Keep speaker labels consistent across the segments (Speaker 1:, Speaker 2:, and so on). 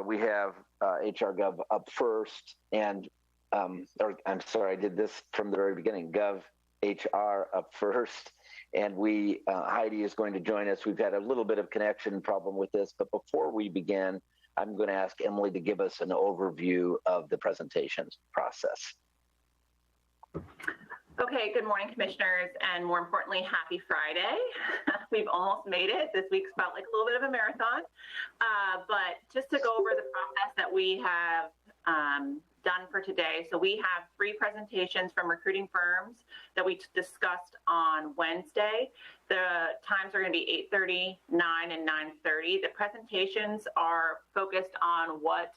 Speaker 1: We have HR Gov up first, and or I'm sorry, I did this from the very beginning. Gov HR up first, and we Heidi is going to join us. We've had a little bit of connection problem with this, but before we begin, I'm going to ask Emily to give us an overview of the presentation process.
Speaker 2: Okay, good morning, commissioners, and more importantly, happy Friday. We've almost made it. This week's felt like a little bit of a marathon, but just to go over the process that we have done for today. So we have 3 presentations from recruiting firms that we discussed on Wednesday. The times are going to be 8:30, 9, and 9:30. The presentations are focused on what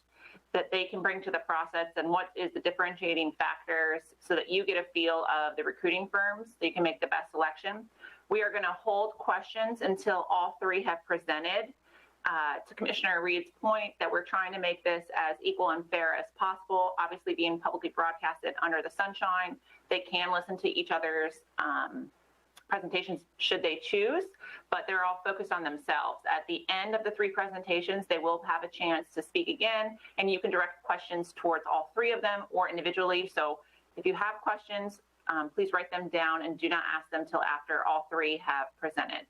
Speaker 2: that they can bring to the process and what is the differentiating factors so that you get a feel of the recruiting firms so you can make the best selection. We are going to hold questions until all 3 have presented. To Commissioner Reed's point that we're trying to make this as equal and fair as possible, obviously being publicly broadcasted under the sunshine, they can listen to each other's presentations should they choose, but they're all focused on themselves. At the end of the 3 presentations, they will have a chance to speak again, and you can direct questions towards all 3 of them or individually. So if you have questions, please write them down and do not ask them till after all 3 have presented.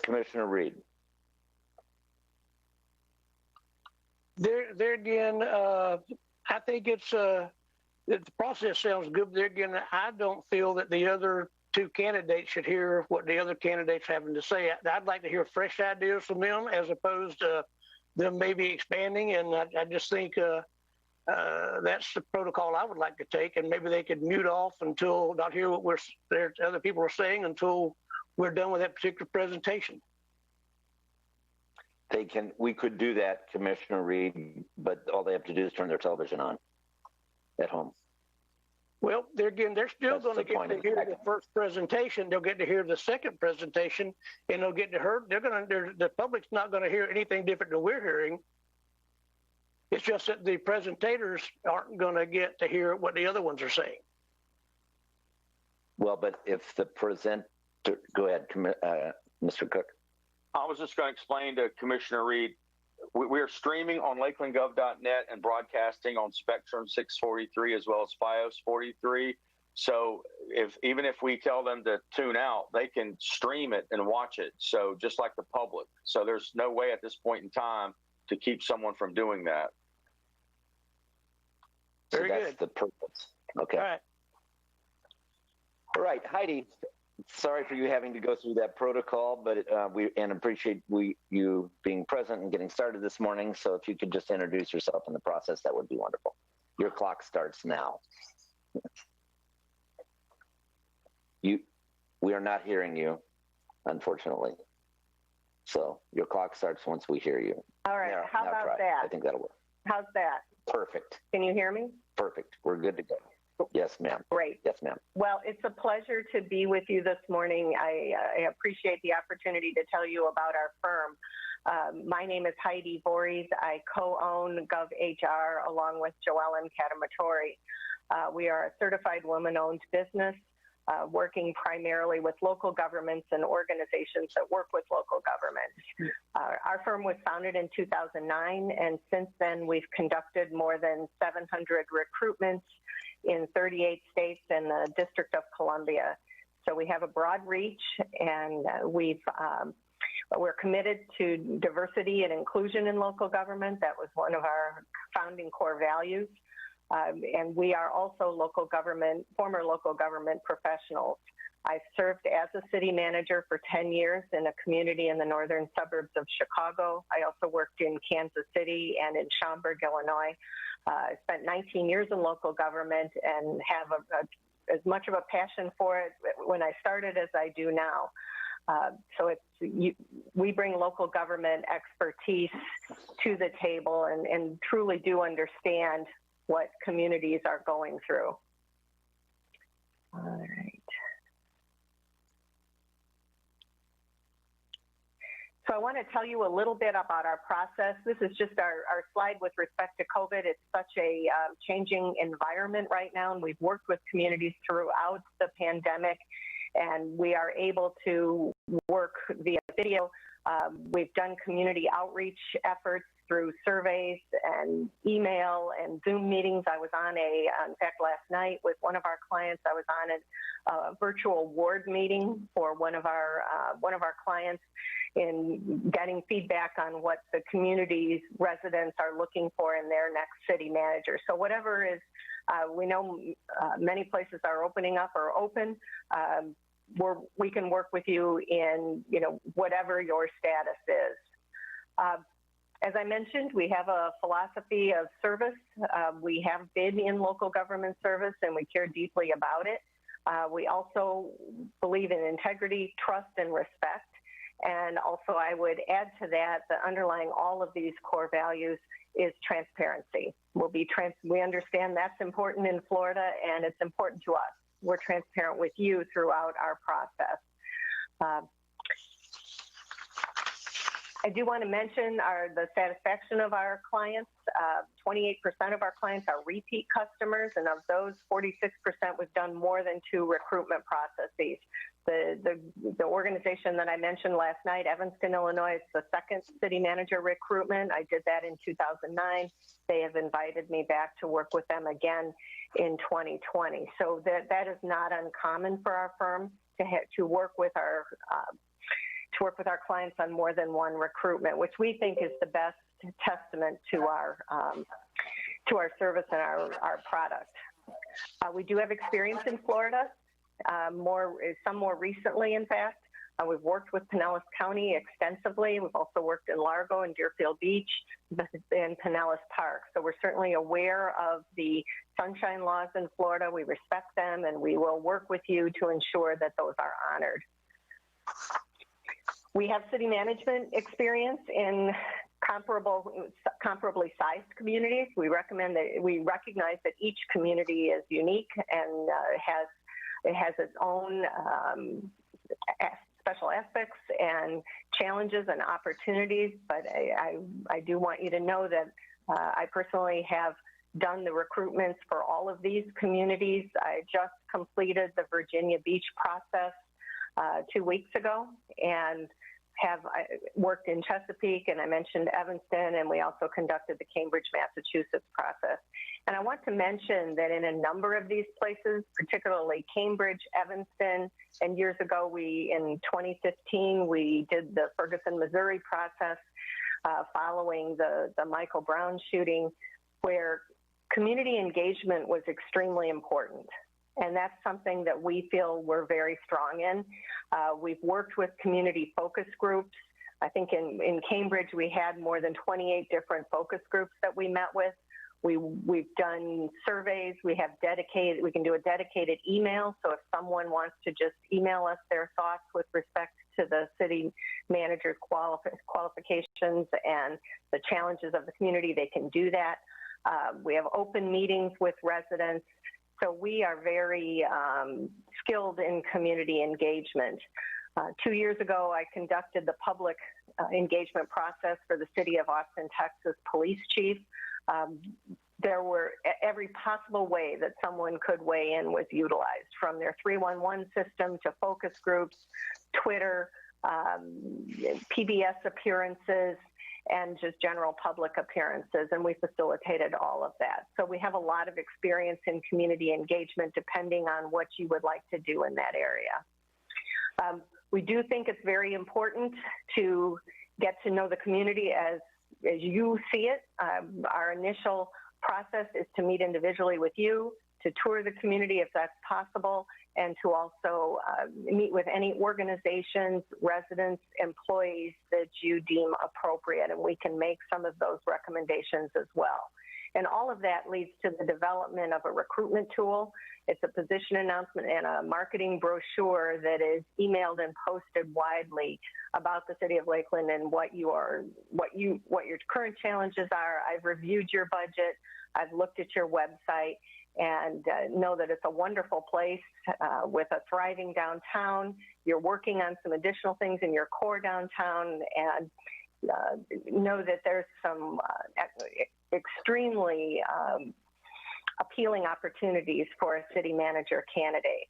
Speaker 1: Commissioner Reed.
Speaker 3: There again, I think it's the process sounds good. There again, I don't feel that the other 2 candidates should hear what the other candidates having to say. I'd like to hear fresh ideas from them as opposed to them maybe expanding. And I just think that's the protocol I would like to take. And maybe they could mute off until not hear what other people are saying until we're done with that particular presentation.
Speaker 1: We could do that, Commissioner Reed, but all they have to do is turn their television on at home.
Speaker 3: Well, they're still
Speaker 1: That's
Speaker 3: going to
Speaker 1: the
Speaker 3: get
Speaker 1: point
Speaker 3: to
Speaker 1: of
Speaker 3: hear
Speaker 1: it.
Speaker 3: the first presentation. They'll get to hear the second presentation, and they'll get to hear. The public's not going to hear anything different than we're hearing. It's just that the presentators aren't going to get to hear what the other ones are saying.
Speaker 1: Well, but if the go ahead, Mr. Cook.
Speaker 4: I was just going to explain to Commissioner Reed, we are streaming on lakelandgov.net and broadcasting on Spectrum 643 as well as FiOS 43. So even if we tell them to tune out, they can stream it and watch it. So just like the public. So there's no way at this point in time to keep someone from doing that.
Speaker 3: Very
Speaker 1: so that's
Speaker 3: good.
Speaker 1: the purpose. Okay.
Speaker 3: All right.
Speaker 1: All right, Heidi. Sorry for you having to go through that protocol, but we appreciate you being present and getting started this morning. So if you could just introduce yourself in the process, that would be wonderful. Your clock starts now. We are not hearing you, unfortunately. So your clock starts once we hear you.
Speaker 5: All right.
Speaker 1: Now,
Speaker 5: How
Speaker 1: now
Speaker 5: about
Speaker 1: try.
Speaker 5: that?
Speaker 1: I think that'll work.
Speaker 5: How's that?
Speaker 1: Perfect.
Speaker 5: Can you hear me?
Speaker 1: Perfect. We're good to go. Yes, ma'am.
Speaker 5: Great.
Speaker 1: Yes, ma'am.
Speaker 5: Well, it's a pleasure to be with you this morning. I appreciate the opportunity to tell you about our firm. My name is Heidi Voorhees. I co-own GovHR along with Joellen Catamatori. We are a certified woman-owned business working primarily with local governments and organizations that work with local governments. Our firm was founded in 2009, and since then we've conducted more than 700 recruitments in 38 states and the District of Columbia. So we have a broad reach, and we're committed to diversity and inclusion in local government. That was one of our founding core values. And we are also former local government professionals. I've served as a city manager for 10 years in a community in the northern suburbs of Chicago. I also worked in Kansas City and in Schaumburg, Illinois. I spent 19 years in local government and have as much of a passion for it when I started as I do now. So we bring local government expertise to the table and truly do understand what communities are going through. All right. So I want to tell you a little bit about our process. This is just our slide with respect to COVID. It's such a changing environment right now, and we've worked with communities throughout the pandemic, and we are able to work via video. We've done community outreach efforts through surveys and email and Zoom meetings. I was on in fact, last night with one of our clients, I was on a virtual ward meeting for one of our clients in getting feedback on what the community's residents are looking for in their next city manager. So whatever is, we know many places are opening up or open. We can work with you in, whatever your status is. As I mentioned, we have a philosophy of service. We have been in local government service, and we care deeply about it. We also believe in integrity, trust, and respect. And also, I would add to that, the underlying all of these core values is transparency. We understand that's important in Florida, and it's important to us. We're transparent with you throughout our process. I do want to mention the satisfaction of our clients. 28% of our clients are repeat customers, and of those, 46% we've done more than 2 recruitment processes. The organization that I mentioned last night, Evanston, Illinois, it's the second city manager recruitment. I did that in 2009. They have invited me back to work with them again in 2020. So that is not uncommon for our firm to work with our clients on more than one recruitment, which we think is the best testament to our service and our product. We do have experience in Florida, some more recently, in fact. We've worked with Pinellas County extensively. We've also worked in Largo and Deerfield Beach and Pinellas Park. So we're certainly aware of the sunshine laws in Florida. We respect them, and we will work with you to ensure that those are honored. We have city management experience in comparably sized communities. We recognize that each community is unique and has its own special aspects and challenges and opportunities. But I do want you to know that I personally have done the recruitments for all of these communities. I just completed the Virginia Beach process 2 weeks ago, and have worked in Chesapeake, and I mentioned Evanston, and we also conducted the Cambridge, Massachusetts process. And I want to mention that in a number of these places, particularly Cambridge, Evanston, and years ago, in 2015, we did the Ferguson, Missouri process following the Michael Brown shooting, where community engagement was extremely important. And that's something that we feel we're very strong in. We've worked with community focus groups. I think in Cambridge, we had more than 28 different focus groups that we met with. We've done surveys. We can do a dedicated email. So if someone wants to just email us their thoughts with respect to the city manager's qualifications and the challenges of the community, they can do that. We have open meetings with residents. So we are very skilled in community engagement. 2 years ago, I conducted the public engagement process for the City of Austin, Texas police chief. There were every possible way that someone could weigh in was utilized, from their 311 system to focus groups, Twitter, PBS appearances, and just general public appearances, and we facilitated all of that. So we have a lot of experience in community engagement, depending on what you would like to do in that area. We do think it's very important to get to know the community as you see it. Our initial process is to meet individually with you, to tour the community if that's possible, and to also meet with any organizations, residents, employees that you deem appropriate, and we can make some of those recommendations as well. And all of that leads to the development of a recruitment tool. It's a position announcement and a marketing brochure that is emailed and posted widely about the City of Lakeland and what your current challenges are. I've reviewed your budget. I've looked at your website, and know that it's a wonderful place with a thriving downtown. You're working on some additional things in your core downtown, and know that there's some extremely appealing opportunities for a city manager candidate.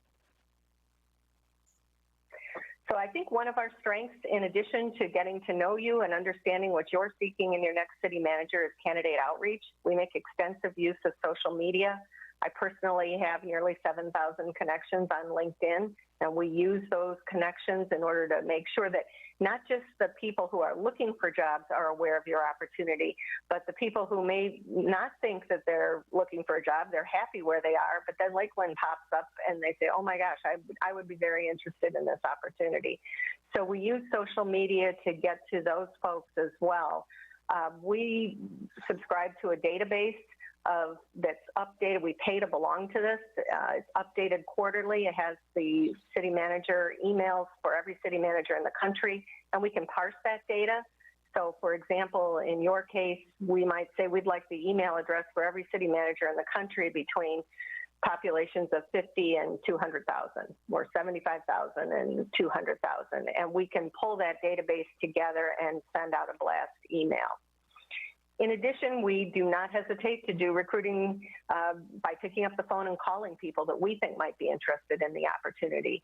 Speaker 5: So I think one of our strengths, in addition to getting to know you and understanding what you're seeking in your next city manager, is candidate outreach. We make extensive use of social media. I personally have nearly 7,000 connections on LinkedIn, and we use those connections in order to make sure that not just the people who are looking for jobs are aware of your opportunity, but the people who may not think that they're looking for a job, they're happy where they are, but then Lakeland pops up and they say, oh my gosh, I would be very interested in this opportunity. So we use social media to get to those folks as well. We subscribe to a database that's updated. We pay to belong to this. It's updated quarterly. It has the city manager emails for every city manager in the country, and we can parse that data. So, for example, in your case, we might say we'd like the email address for every city manager in the country between populations of 50 and 200,000, or 75,000 and 200,000, and we can pull that database together and send out a blast email. In addition, we do not hesitate to do recruiting by picking up the phone and calling people that we think might be interested in the opportunity.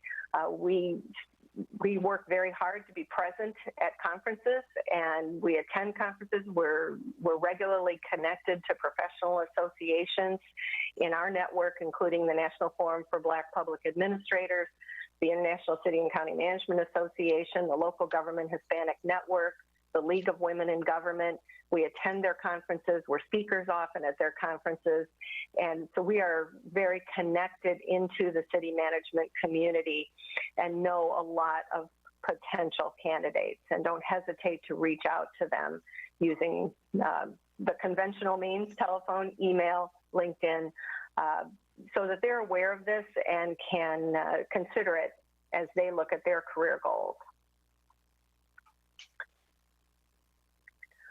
Speaker 5: We work very hard to be present at conferences, and we attend conferences. We're regularly connected to professional associations in our network, including the National Forum for Black Public Administrators, the International City and County Management Association, the Local Government Hispanic Network, the League of Women in Government. We attend their conferences. We're speakers often at their conferences. And so we are very connected into the city management community and know a lot of potential candidates, and don't hesitate to reach out to them using the conventional means, telephone, email, LinkedIn, so that they're aware of this and can consider it as they look at their career goals.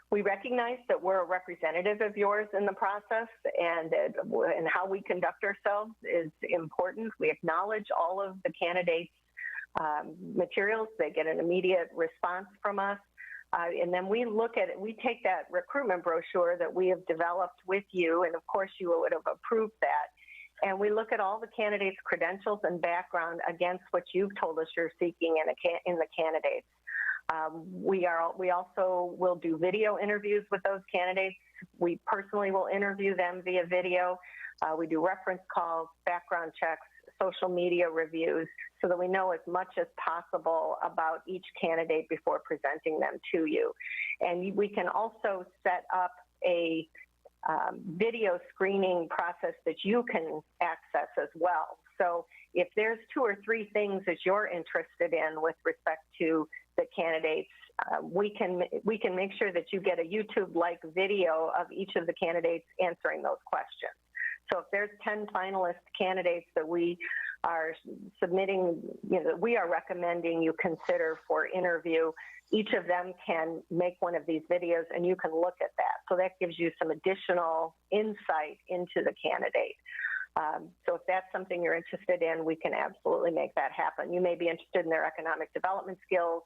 Speaker 5: We recognize that we're a representative of yours in the process, and how we conduct ourselves is important. We acknowledge all of the candidates' materials. They get an immediate response from us. And then we look at it, we take that recruitment brochure that we have developed with you, and of course you would have approved that. And we look at all the candidates' credentials and background against what you've told us you're seeking in the candidates. We also will do video interviews with those candidates. We personally will interview them via video. We do reference calls, background checks, social media reviews, so that we know as much as possible about each candidate before presenting them to you. And we can also set up a video screening process that you can access as well. So if there's 2 or 3 things that you're interested in with respect to the candidates, we can make sure that you get a YouTube-like video of each of the candidates answering those questions. So if there's 10 finalist candidates that we are submitting, that we are recommending you consider for interview, each of them can make one of these videos and you can look at that. So that gives you some additional insight into the candidate. So if that's something you're interested in, we can absolutely make that happen. You may be interested in their economic development skills,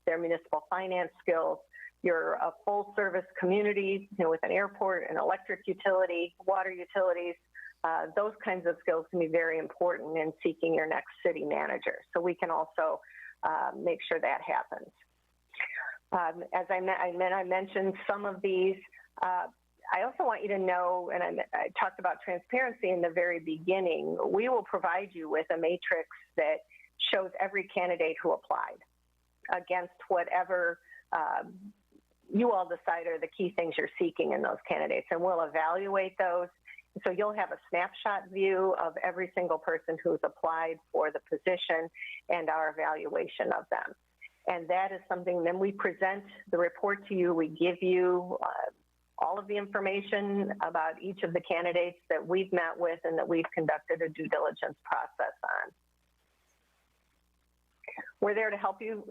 Speaker 5: their municipal finance skills. You're a full service community, with an airport, an electric utility, water utilities. Those kinds of skills can be very important in seeking your next city manager. So we can also make sure that happens. As I mentioned some of these. I also want you to know, and I talked about transparency in the very beginning, we will provide you with a matrix that shows every candidate who applied against whatever you all decide are the key things you're seeking in those candidates, and we'll evaluate those. So you'll have a snapshot view of every single person who's applied for the position and our evaluation of them. And that is something, then we present the report to you. We give you all of the information about each of the candidates that we've met with and that we've conducted a due diligence process on. We're there to help you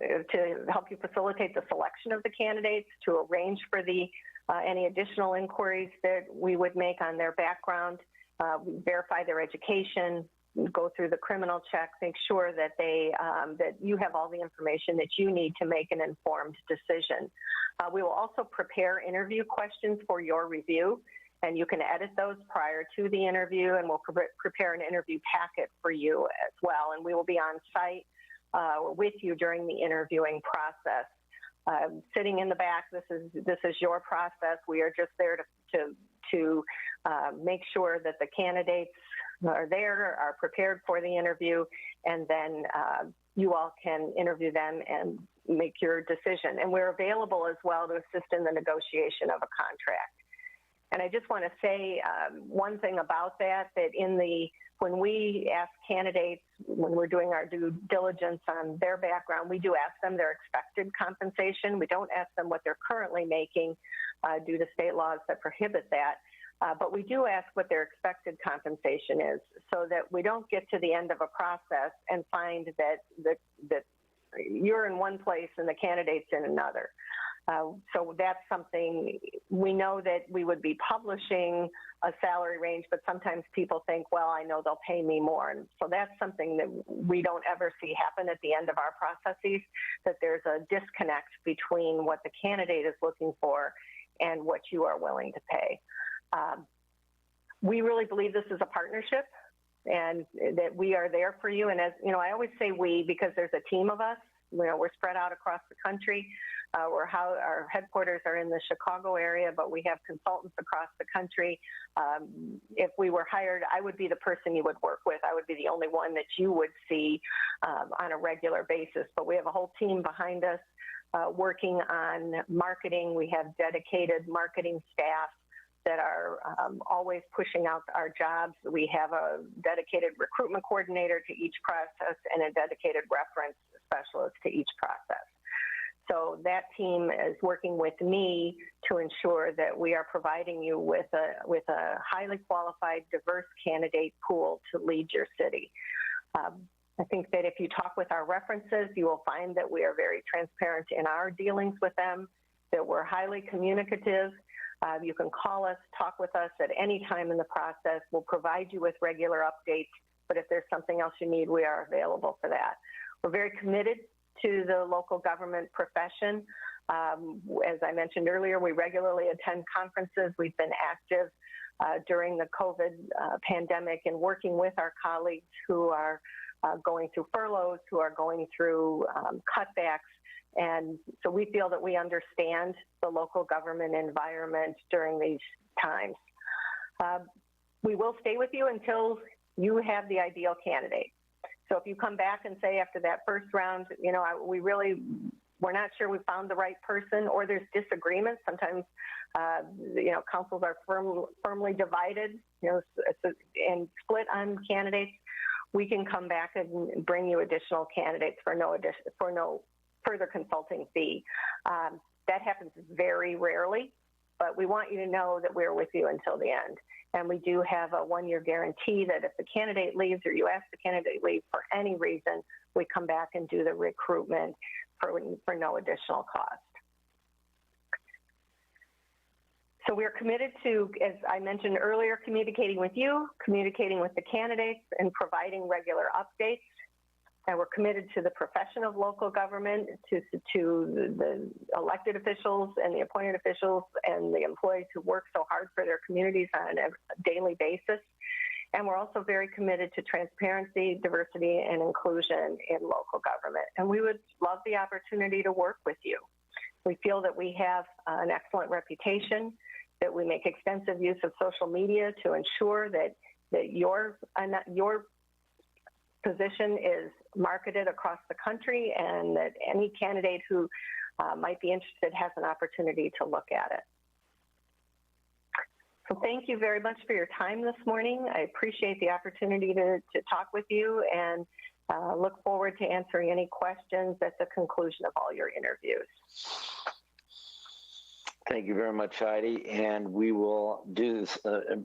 Speaker 5: facilitate the selection of the candidates, to arrange for any additional inquiries that we would make on their background, verify their education, go through the criminal checks, make sure that that you have all the information that you need to make an informed decision. We will also prepare interview questions for your review, and you can edit those prior to the interview, and we'll prepare an interview packet for you as well. And we will be on site with you during the interviewing process. Sitting in the back, this is your process. We are just there to make sure that the candidates are prepared for the interview, and then you all can interview them and make your decision. And we're available as well to assist in the negotiation of a contract. And I just want to say one thing about that when we ask candidates, when we're doing our due diligence on their background, we do ask them their expected compensation. We don't ask them what they're currently making due to state laws that prohibit that. But we do ask what their expected compensation is, so that we don't get to the end of a process and find that you're in one place and the candidate's in another. So that's something, we know that we would be publishing a salary range, but sometimes people think, well, I know they'll pay me more. And so that's something that we don't ever see happen at the end of our processes, that there's a disconnect between what the candidate is looking for and what you are willing to pay. We really believe this is a partnership and that we are there for you. And as you know, I always say we, because there's a team of us. We're spread out across the country. Our headquarters are in the Chicago area, but we have consultants across the country. If we were hired, I would be the person you would work with. I would be the only one that you would see on a regular basis. But we have a whole team behind us working on marketing. We have dedicated marketing staff that are always pushing out our jobs. We have a dedicated recruitment coordinator to each process and a dedicated reference specialist to each process. So that team is working with me to ensure that we are providing you with a highly qualified, diverse candidate pool to lead your city. I think that if you talk with our references, you will find that we are very transparent in our dealings with them. that we're highly communicative. You can call us, talk with us at any time in the process. We'll provide you with regular updates, but if there's something else you need, we are available for that. We're very committed to the local government profession. As I mentioned earlier, we regularly attend conferences. We've been active during the COVID pandemic in working with our colleagues who are going through furloughs, who are going through cutbacks. And so we feel that we understand the local government environment during these times. We will stay with you until you have the ideal candidate. So if you come back and say after that first round, you know, we're not sure we found the right person, or there's disagreements. Sometimes, you know, councils are firmly divided, you know, and split on candidates. We can come back and bring you additional candidates for no further consulting fee. That happens very rarely, but we want you to know that we're with you until the end. And we do have a one-year guarantee that if the candidate leaves or you ask the candidate to leave for any reason, we come back and do the recruitment for no additional cost. So we're committed to, as I mentioned earlier, communicating with you, communicating with the candidates, and providing regular updates. And we're committed to the profession of local government, to the elected officials and the appointed officials and the employees who work so hard for their communities on a daily basis. And we're also very committed to transparency, diversity, and inclusion in local government. And we would love the opportunity to work with you. We feel that we have an excellent reputation, that we make extensive use of social media to ensure that your position is marketed across the country, and that any candidate who might be interested has an opportunity to look at it. So thank you very much for your time this morning. I appreciate the opportunity to talk with you, and look forward to answering any questions at the conclusion of all your interviews.
Speaker 1: Thank you very much, Heidi. And we will do this,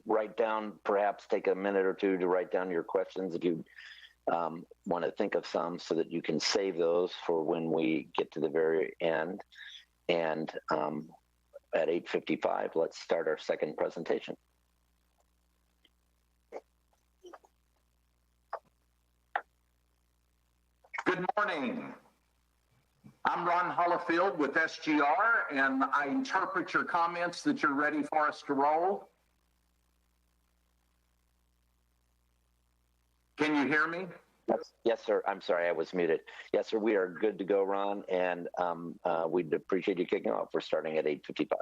Speaker 1: write down, perhaps take a minute or two to write down your questions if you want to think of some, so that you can save those for when we get to the very end. And at 8:55, let's start our second presentation.
Speaker 6: Good morning. I'm Ron Hollifield with SGR, and I interpret your comments that you're ready for us to roll. Can you hear me?
Speaker 1: Yes, sir. I'm sorry, I was muted. Yes, sir. We are good to go, Ron, and we'd appreciate you kicking off. We're starting at 8:55.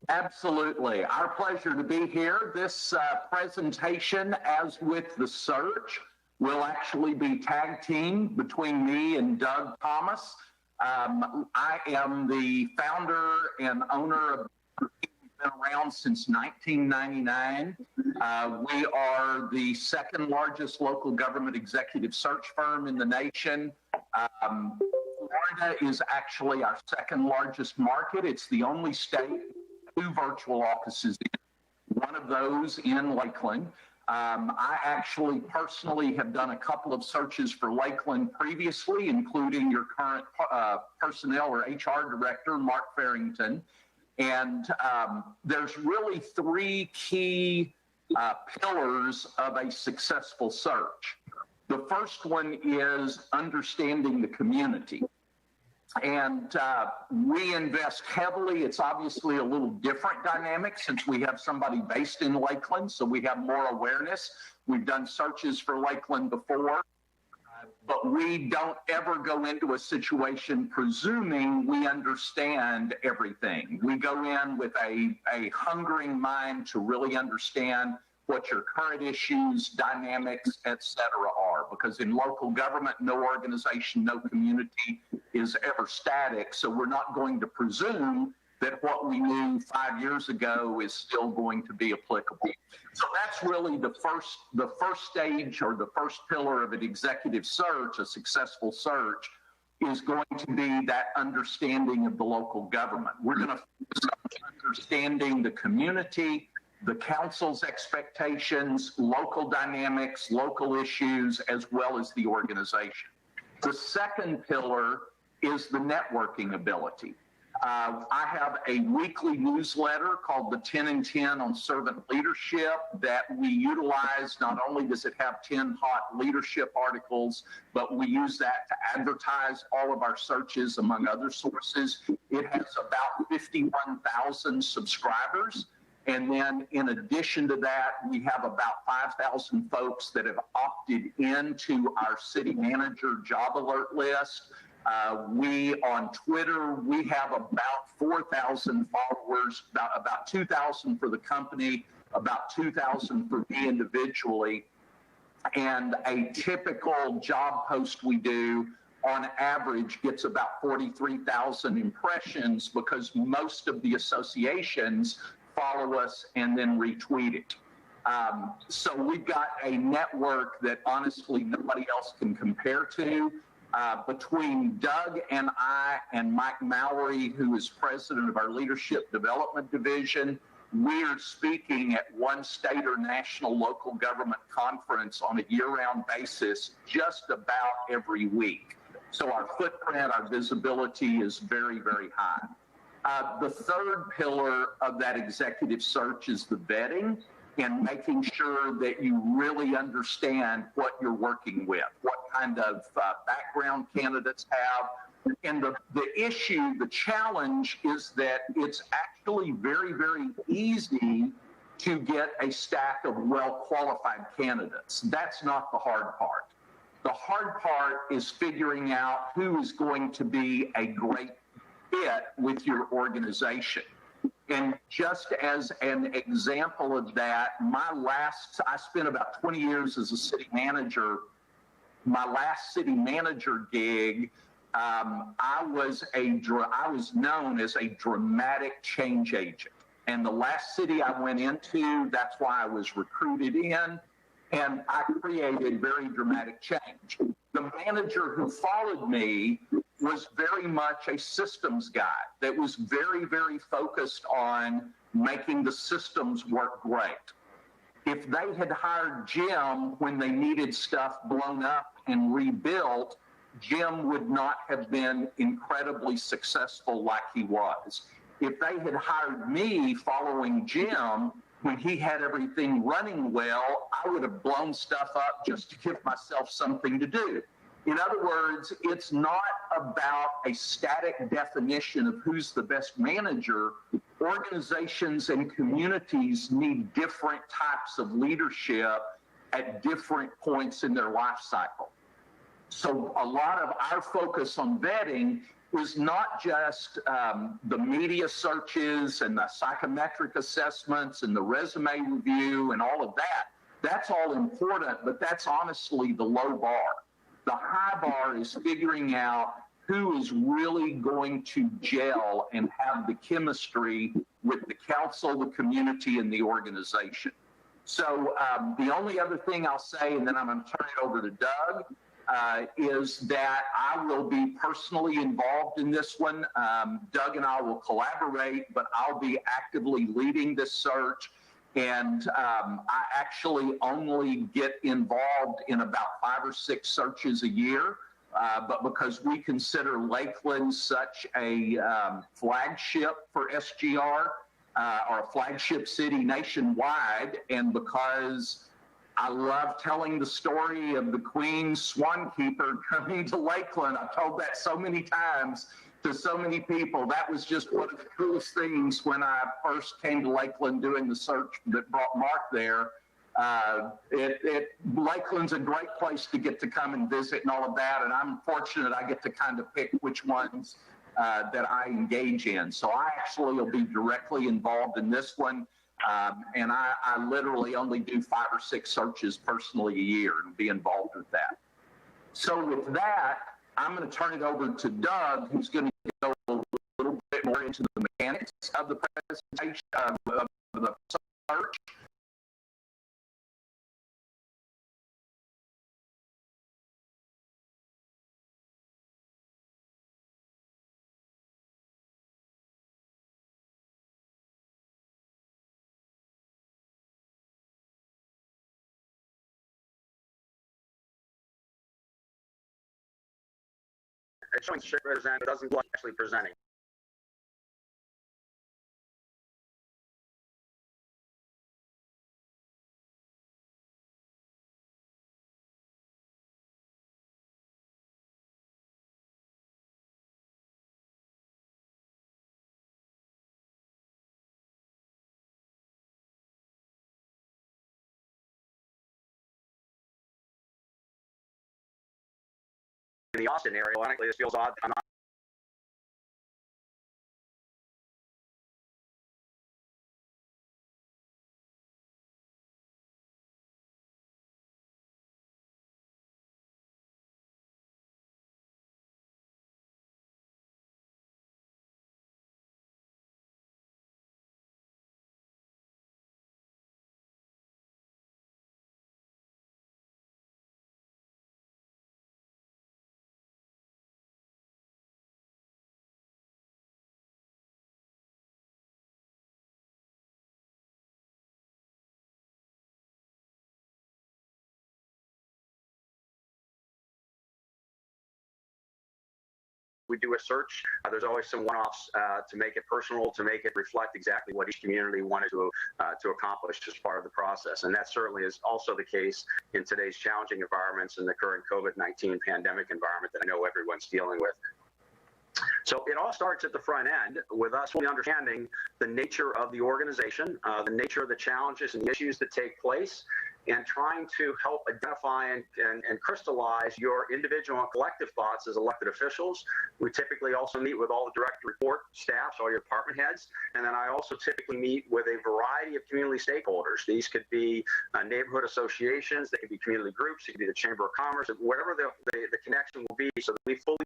Speaker 6: Absolutely. Our pleasure to be here. This presentation, as with the search, will actually be tag teamed between me and Doug Thomas. I am the founder and owner of been around since 1999. We are the second largest local government executive search firm in the nation. Florida is actually our second largest market. It's the only state with 2 virtual offices, one of those in Lakeland. I actually personally have done a couple of searches for Lakeland previously, including your current personnel or HR director, Mark Farrington. And there's really 3 key pillars of a successful search. The first one is understanding the community. And we invest heavily. It's obviously a little different dynamic since we have somebody based in Lakeland, so we have more awareness. We've done searches for Lakeland before, but we don't ever go into a situation presuming we understand everything. We go in with a hungering mind to really understand what your current issues, dynamics, et cetera are. Because in local government, no organization, no community is ever static. So we're not going to presume that what we knew 5 years ago is still going to be applicable. So that's really the first stage, or the first pillar of an executive search, a successful search, is going to be that understanding of the local government. We're going to focus on understanding the community, the council's expectations, local dynamics, local issues, as well as the organization. The second pillar is the networking ability. I have a weekly newsletter called the 10 and 10 on servant leadership that we utilize. Not only does it have 10 hot leadership articles, but we use that to advertise all of our searches among other sources. It has about 51,000 subscribers. And then in addition to that, we have about 5,000 folks that have opted into our city manager job alert list. We on Twitter, we have about 4,000 followers, about 2,000 for the company, about 2,000 for me individually. And a typical job post we do on average gets about 43,000 impressions because most of the associations follow us and then retweet it. So we've got a network that honestly nobody else can compare to. Between Doug and I and Mike Mallory, who is president of our Leadership Development Division, we are speaking at one state or national local government conference on a year-round basis just about every week. So our footprint, our visibility is very, very high. The third pillar of that executive search is the vetting and making sure that you really understand what you're working with, what kind of background candidates have. And the issue, the challenge is that it's actually very, very easy to get a stack of well-qualified candidates. That's not the hard part. The hard part is figuring out who is going to be a great fit with your organization. And just as an example of that, I spent about 20 years as a city manager. My last city manager gig, I was known as a dramatic change agent. And the last city I went into, that's why I was recruited in, and I created very dramatic change. The manager who followed me was very much a systems guy that was very, very focused on making the systems work great. If they had hired Jim when they needed stuff blown up and rebuilt, Jim would not have been incredibly successful like he was. If they had hired me following Jim when he had everything running well, I would have blown stuff up just to give myself something to do. In other words, it's not about a static definition of who's the best manager. Organizations and communities need different types of leadership at different points in their life cycle. So a lot of our focus on vetting is not just the media searches and the psychometric assessments and the resume review and all of that. That's all important, but that's honestly the low bar. The high bar is figuring out who is really going to gel and have the chemistry with the council, the community, and the organization. So the only other thing I'll say, and then I'm going to turn it over to Doug, is that I will be personally involved in this one. Doug and I will collaborate, but I'll be actively leading this search. And I actually only get involved in about 5 or 6 searches a year, but because we consider Lakeland such a flagship for SGR, or a flagship city nationwide, and because I love telling the story of the Queen Swankeeper coming to Lakeland. I've told that so many times to so many people. That was just one of the coolest things when I first came to Lakeland doing the search that brought Mark there. Lakeland's a great place to get to come and visit and all of that, and I'm fortunate I get to kind of pick which ones that I engage in. So I actually will be directly involved in this one. And I literally only do 5 or 6 searches personally a year and be involved with that. So with that, I'm going to turn it over to Doug, who's going to go a little bit more into the mechanics of the presentation, of the search.
Speaker 7: It's showing present, it doesn't actually presenting. in the Austin area. Ironically, this feels odd. I'm not we do a search. There's always some one-offs to make it personal, to make it reflect exactly what each community wanted to accomplish as part of the process. And that certainly is also the case in today's challenging environments in the current COVID-19 pandemic environment that I know everyone's dealing with. So it all starts at the front end with us fully understanding the nature of the organization, the nature of the challenges and the issues that take place, and trying to help identify and crystallize your individual and collective thoughts as elected officials. We typically also meet with all the direct report staffs, all your department heads, and then I also typically meet with a variety of community stakeholders. These could be neighborhood associations, they could be community groups, it could be the Chamber of Commerce, whatever the connection will be, so that we fully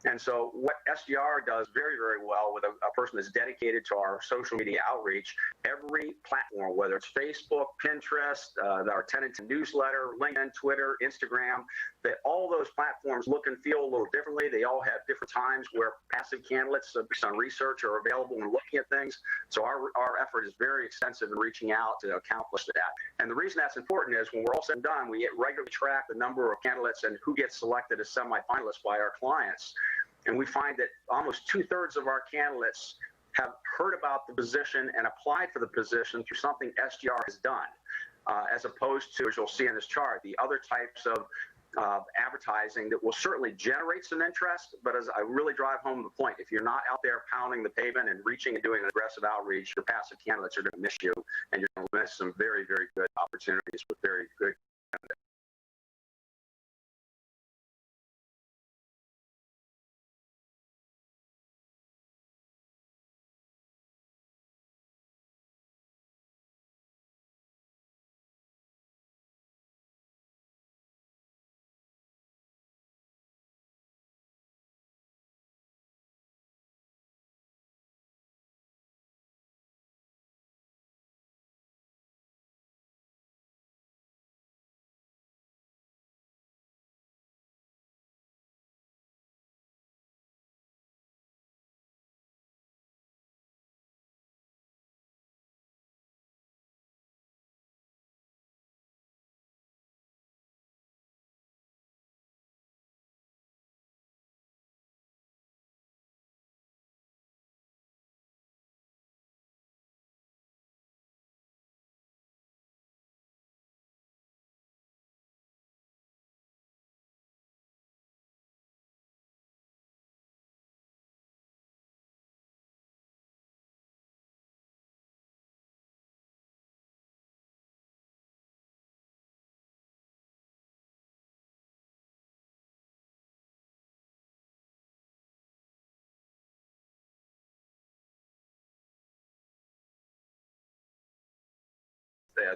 Speaker 7: And so what SDR does very, very well with a person that's dedicated to our social media outreach, every platform, whether it's Facebook, Pinterest, our tenant newsletter, LinkedIn, Twitter, Instagram, that all those platforms look and feel a little differently. They all have different times where passive candidates based on research are available and looking at things. So our effort is very extensive in reaching out to accomplish that. And the reason that's important is when we're all said and done, we regularly track the number of candidates and who gets selected as semifinalists by our clients. And we find that almost 2/3 of our candidates have heard about the position and applied for the position through something SGR has done, as opposed to, as you'll see in this chart, the other types of advertising that will certainly generate some interest. But as I really drive home the point, if you're not out there pounding the pavement and reaching and doing aggressive outreach, your passive candidates are going to miss you, and you're going to miss some very, very good opportunities with very good candidates.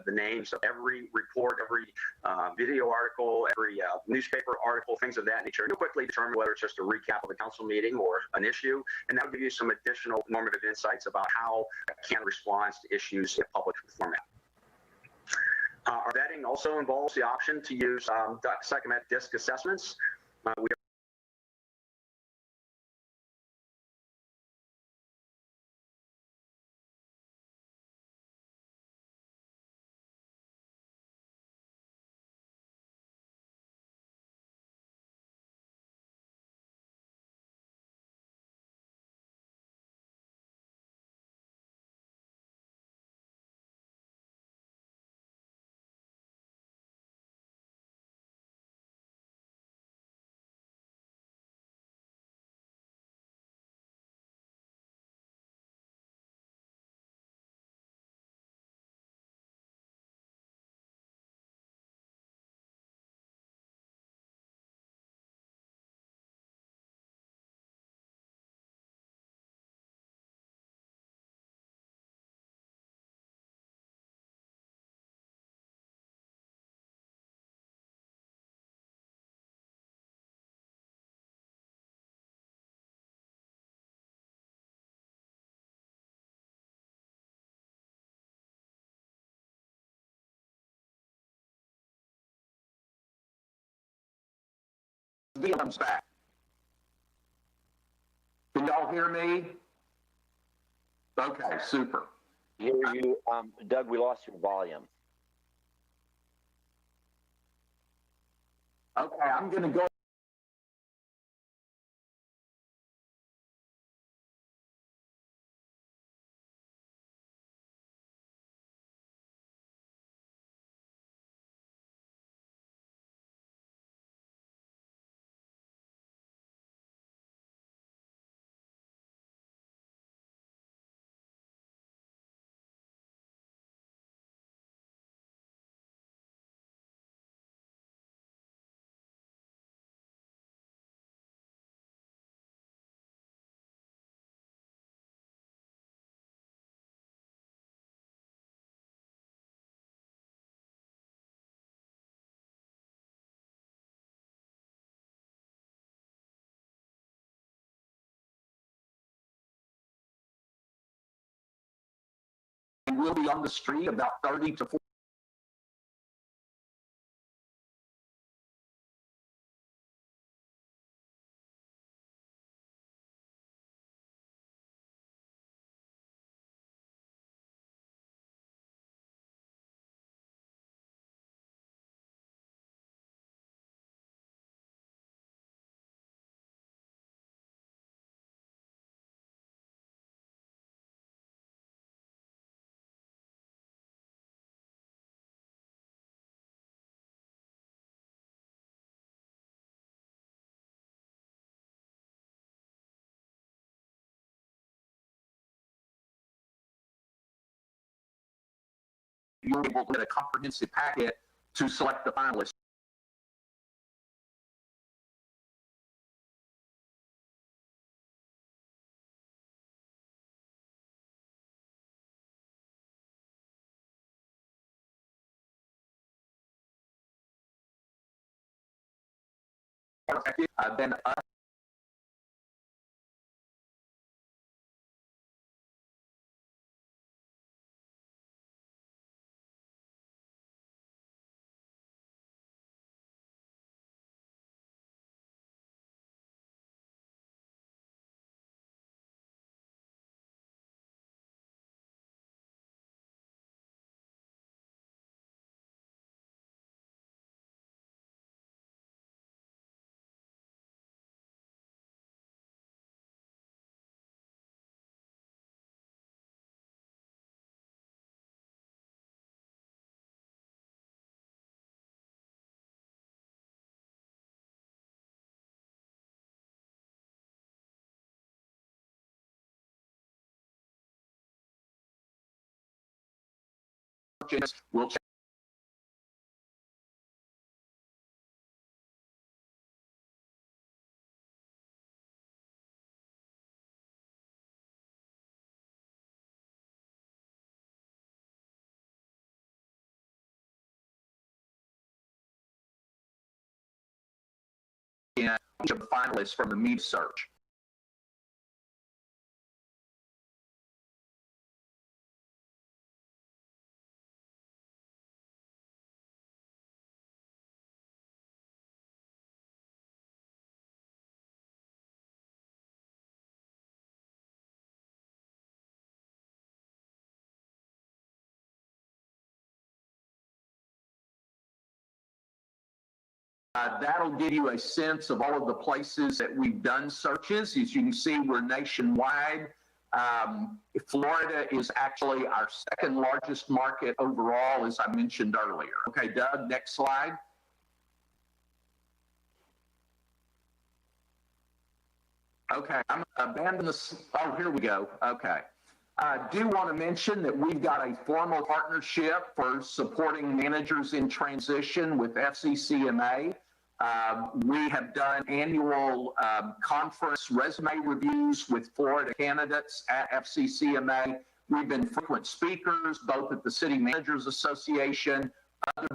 Speaker 7: The names of every report, every video article, every newspaper article, things of that nature. And you'll quickly determine whether it's just a recap of a council meeting or an issue, and that'll give you some additional normative insights about how Canada responds to issues in public format. Our vetting also involves the option to use psychometric disc assessments. We
Speaker 6: comes back. Can y'all hear me? Okay, super.
Speaker 1: Hear you, Doug. We lost your volume.
Speaker 6: Okay, I'm going to go and we'll be on the street about 30 to 40. you'll be able to get a comprehensive packet to select the finalists. Then we'll check. Of finalists from the media search. That'll give you a sense of all of the places that we've done searches. As you can see, we're nationwide. Florida is actually our second largest market overall, as I mentioned earlier. Okay, Doug, next slide. Okay, I'm going to abandon this. Oh, here we go. Okay. I do want to mention that we've got a formal partnership for supporting managers in transition with FCCMA. We have done annual conference resume reviews with Florida candidates at FCCMA. We've been frequent speakers, both at the City Managers Association, other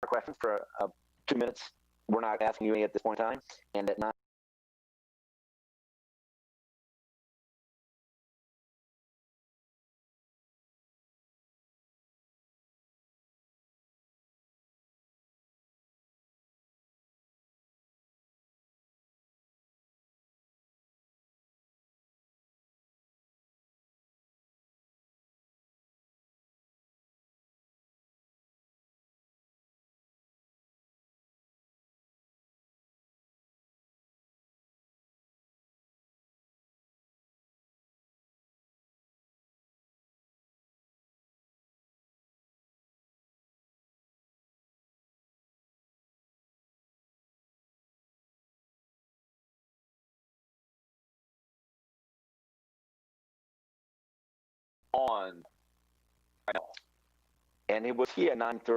Speaker 1: questions for 2 minutes. We're not asking you any at this point in time. And at 9.
Speaker 4: On.
Speaker 1: And it was here at 9:30.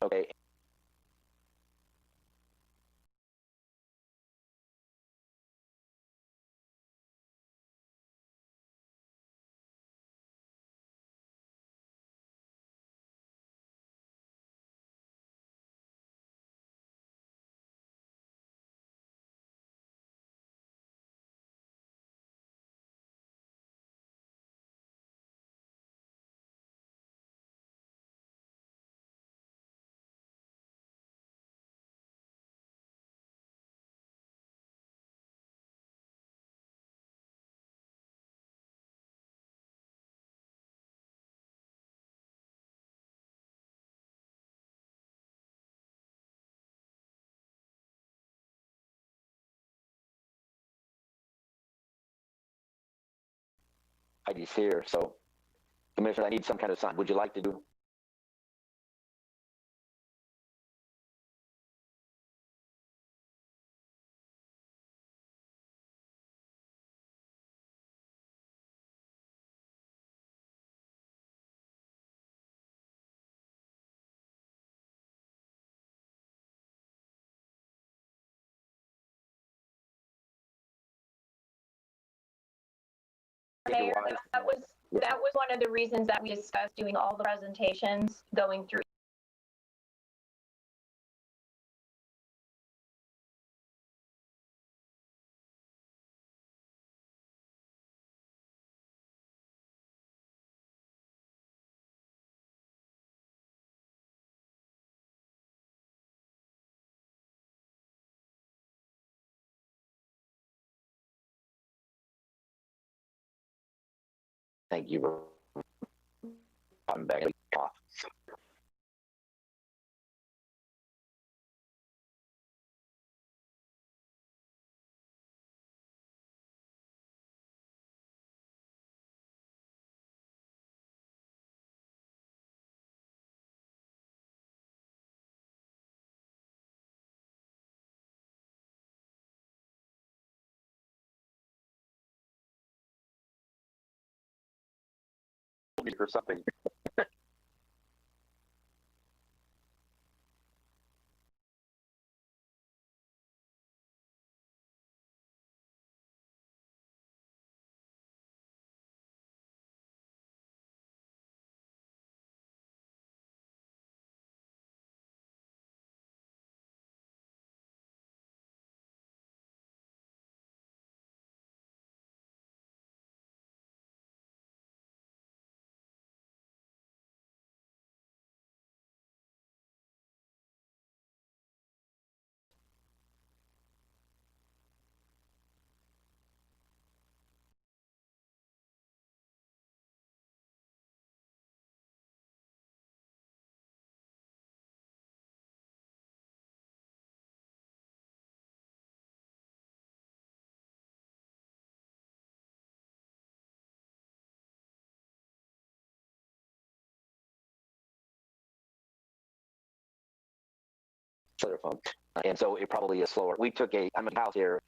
Speaker 1: Okay. Heidi's here, so Commissioner, I need some kind of sign. Would you like to do?
Speaker 8: Mayor, that was one of the reasons that we discussed doing all the presentations going through.
Speaker 1: Thank you. I'm back off.
Speaker 4: Or something.
Speaker 1: Phone. And so it probably is slower. We took I'm a house here.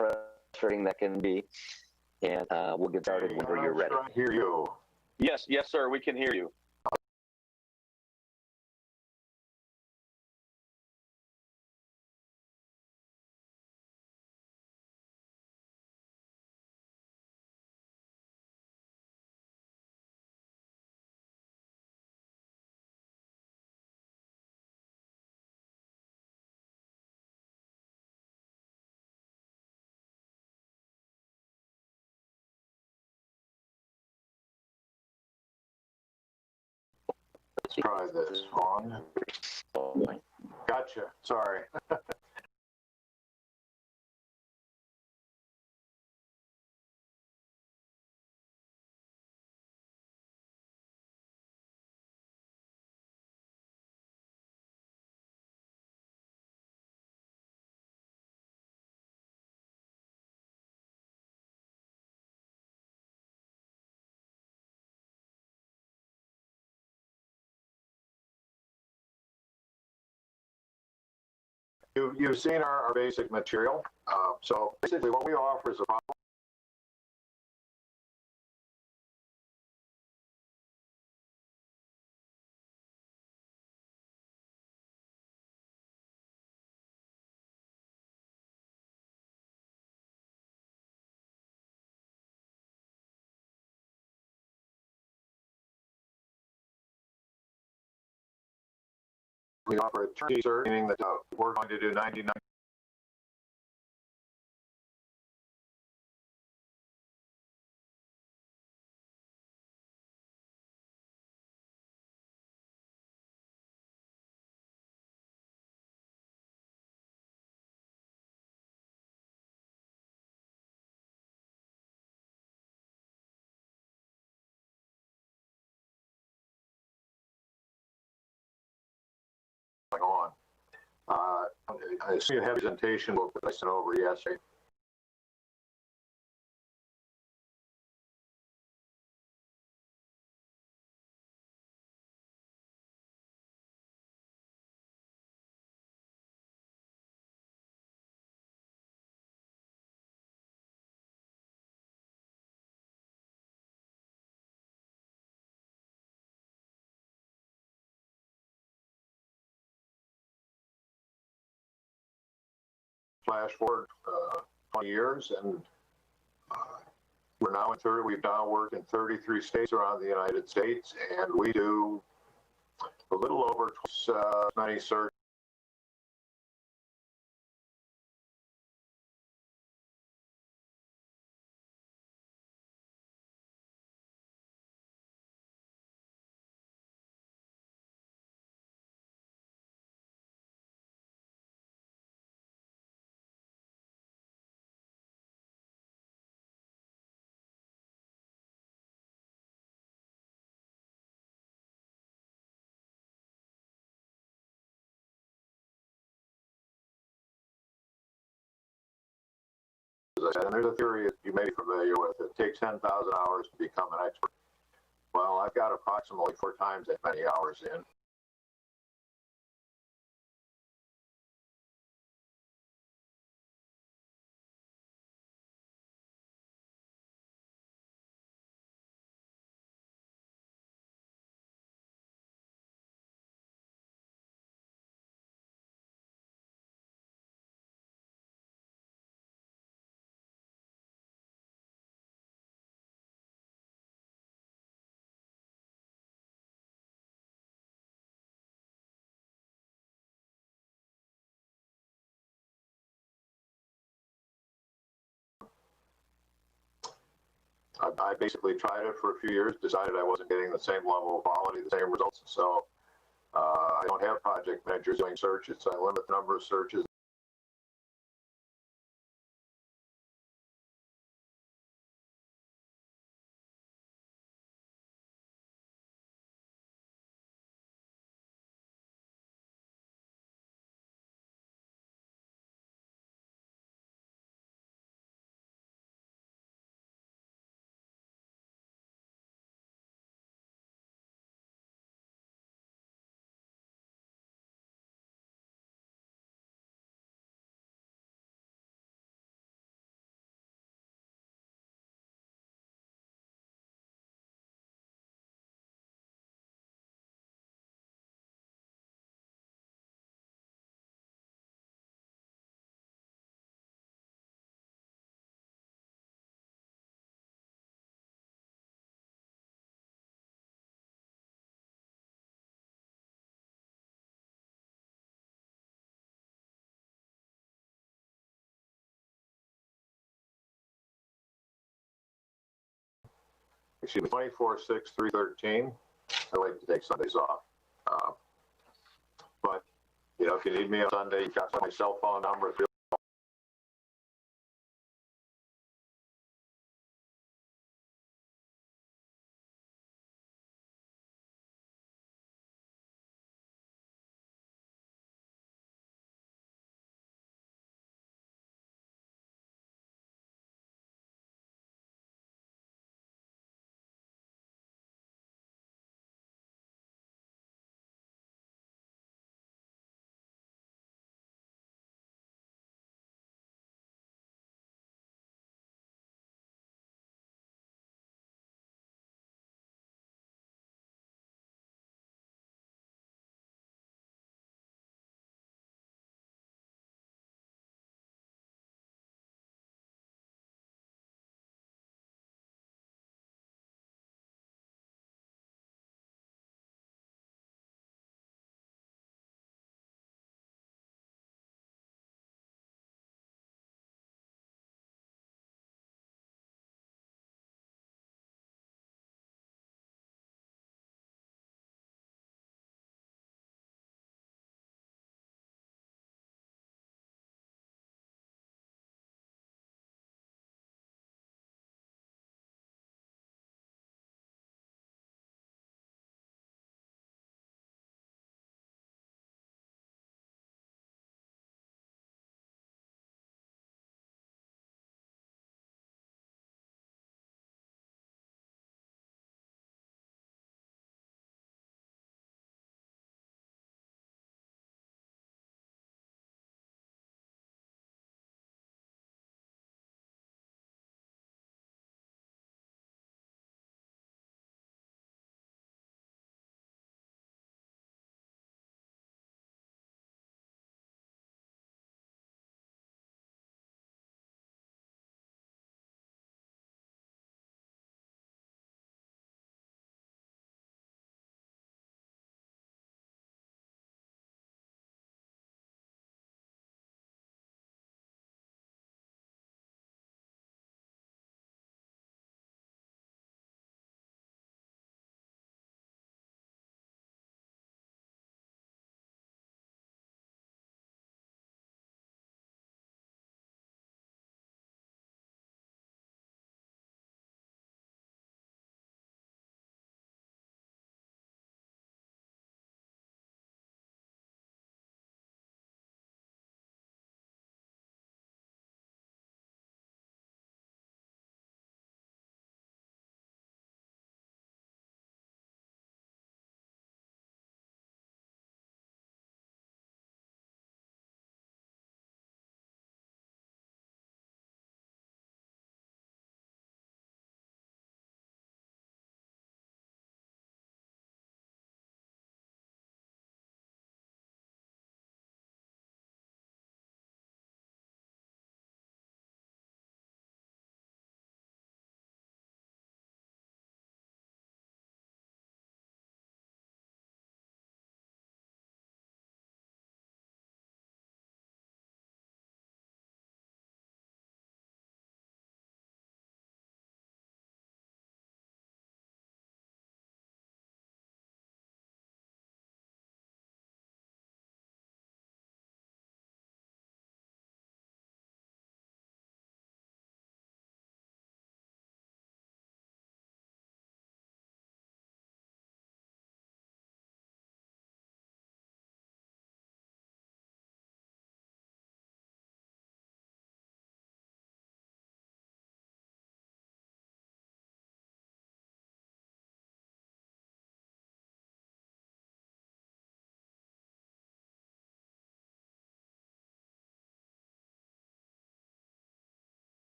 Speaker 1: frustrating that can be. And we'll get started whenever you're ready.
Speaker 9: I hear you.
Speaker 4: Yes, sir. We can hear you.
Speaker 9: Let's try this one. Gotcha. Sorry. You've seen our basic material. So basically what we offer is a problem. We offer a turnkey service, meaning that we're going to do 99. Going on. I see you have a presentation book that I sent over yesterday. Flash forward 20 years, and we're now we've now worked in 33 states around the United States, and we do a little over twice as many searches. And there's a theory that you may be familiar with. It takes 10,000 hours to become an expert. Well, I've got approximately 4 times that many hours in. I basically tried it for a few years, decided I wasn't getting the same level of quality, the same results. So I don't have project managers doing searches. So I limit the number of searches excuse me, 24/6/313. I like to take Sundays off. But, you know, if you need me on Sunday, you've got my cell phone number. Feel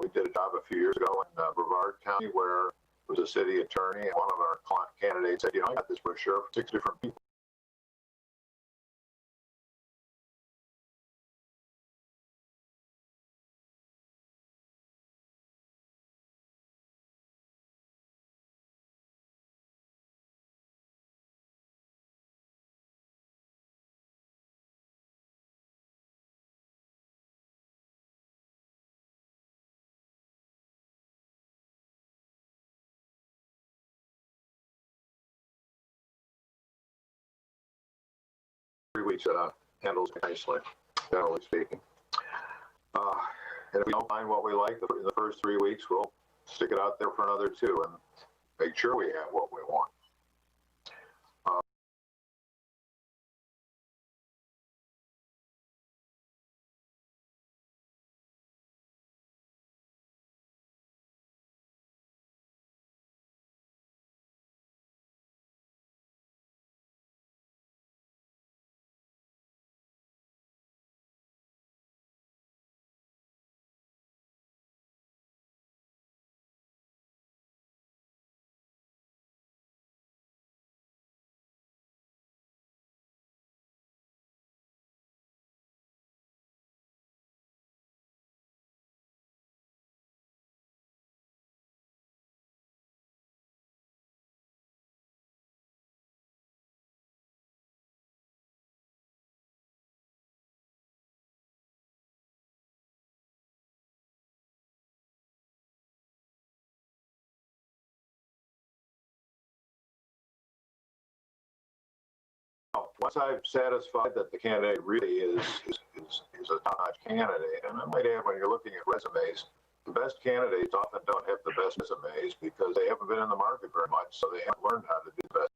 Speaker 9: We did a job a few years ago in Brevard County where it was a city attorney, and one of our candidates said, I got this brochure for 6 different people. Weeks handles nicely, generally speaking. And if we don't find what we like in the first 3 weeks, we'll stick it out there for another 2 and make sure we have what we want. Once I've satisfied that the candidate really is a top-notch candidate, and I might add, when you're looking at resumes, the best candidates often don't have the best resumes because they haven't been in the market very much, so they haven't learned how to do the best.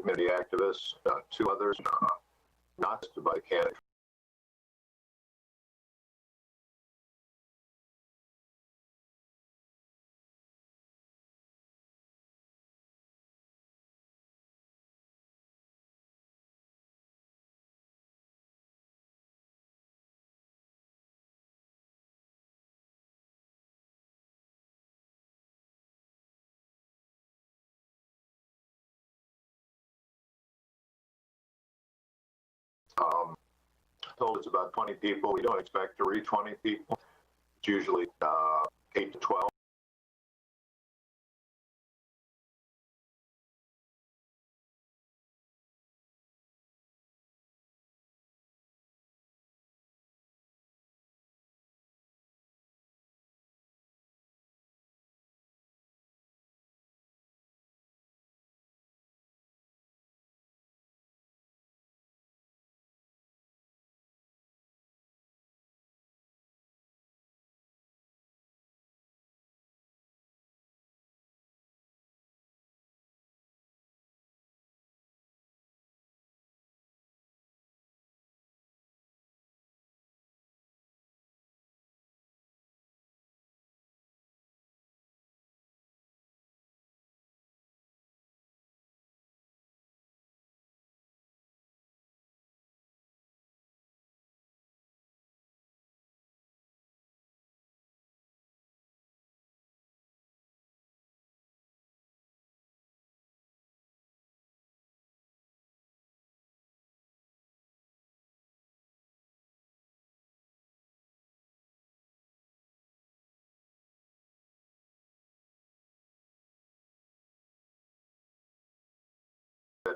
Speaker 9: Committee activists, 2 others, not listed by the candidate. Told it's about 20 people. We don't expect to reach 20 people. It's usually 8 to 12.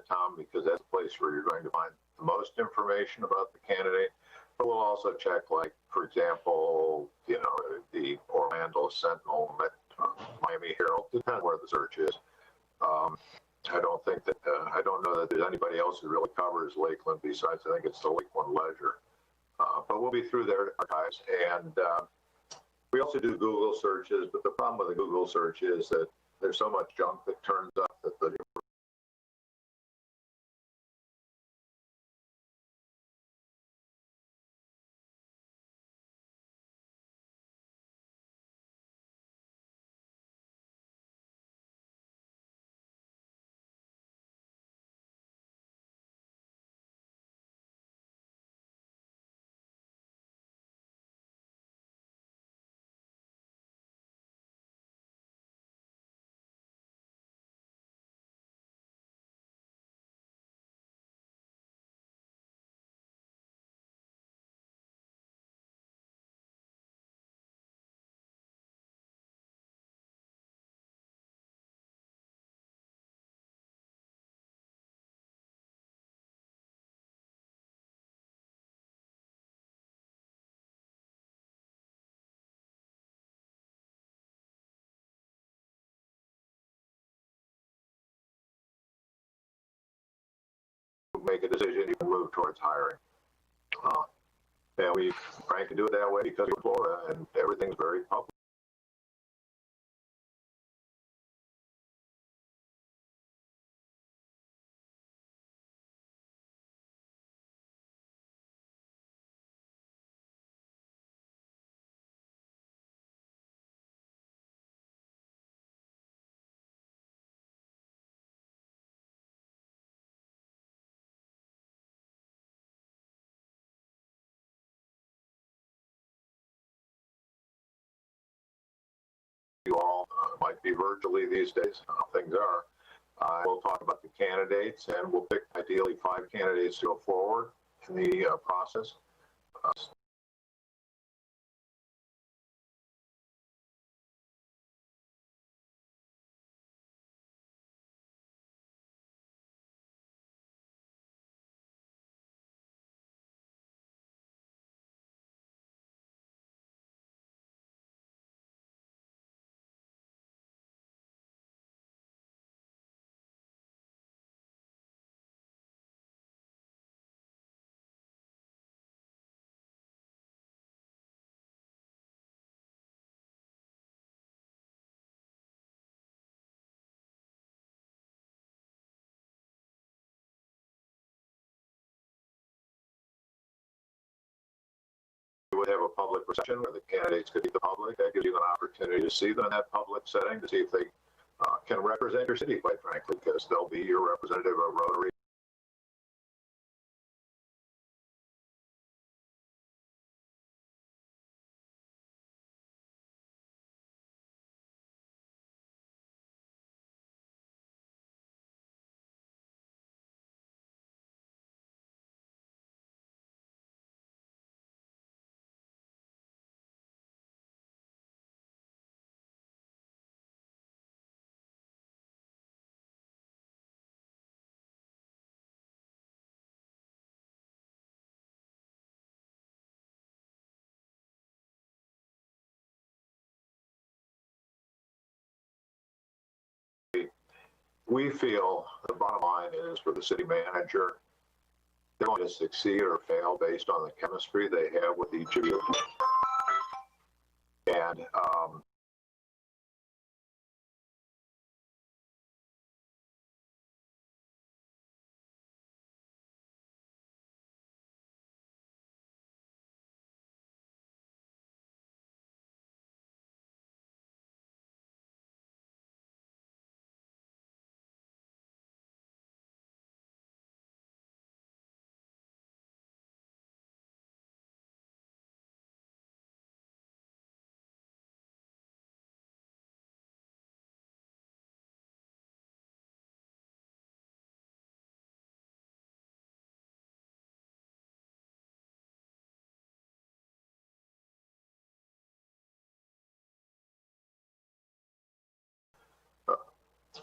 Speaker 9: Tom, because that's the place where you're going to find the most information about the candidate. But we'll also check, like, for example, the Orlando Sentinel, Miami Herald, depending where the search is. I don't think that, I don't know that there's anybody else who really covers Lakeland besides, I think it's the Lakeland Ledger. But we'll be through their archives. And we also do Google searches, but the problem with the Google search is that there's so much junk that turns up that the make a decision, you can move towards hiring. And we frankly do it that way because we're Florida and everything's very public. You all might be virtually these days, things are. We'll talk about the candidates and we'll pick ideally 5 candidates to go forward in the process. We would have a public reception where the candidates could meet the public. That gives you an opportunity to see them in that public setting, to see if they can represent your city, quite frankly, because they'll be your representative of Rotary. We feel the bottom line is for the city manager, they're going to succeed or fail based on the chemistry they have with each of you. And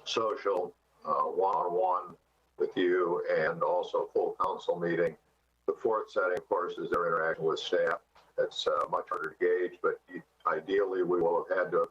Speaker 9: social one-on-one with you and also full council meeting. The fourth setting, of course, is their interaction with staff. That's much harder to gauge, but ideally we will have had to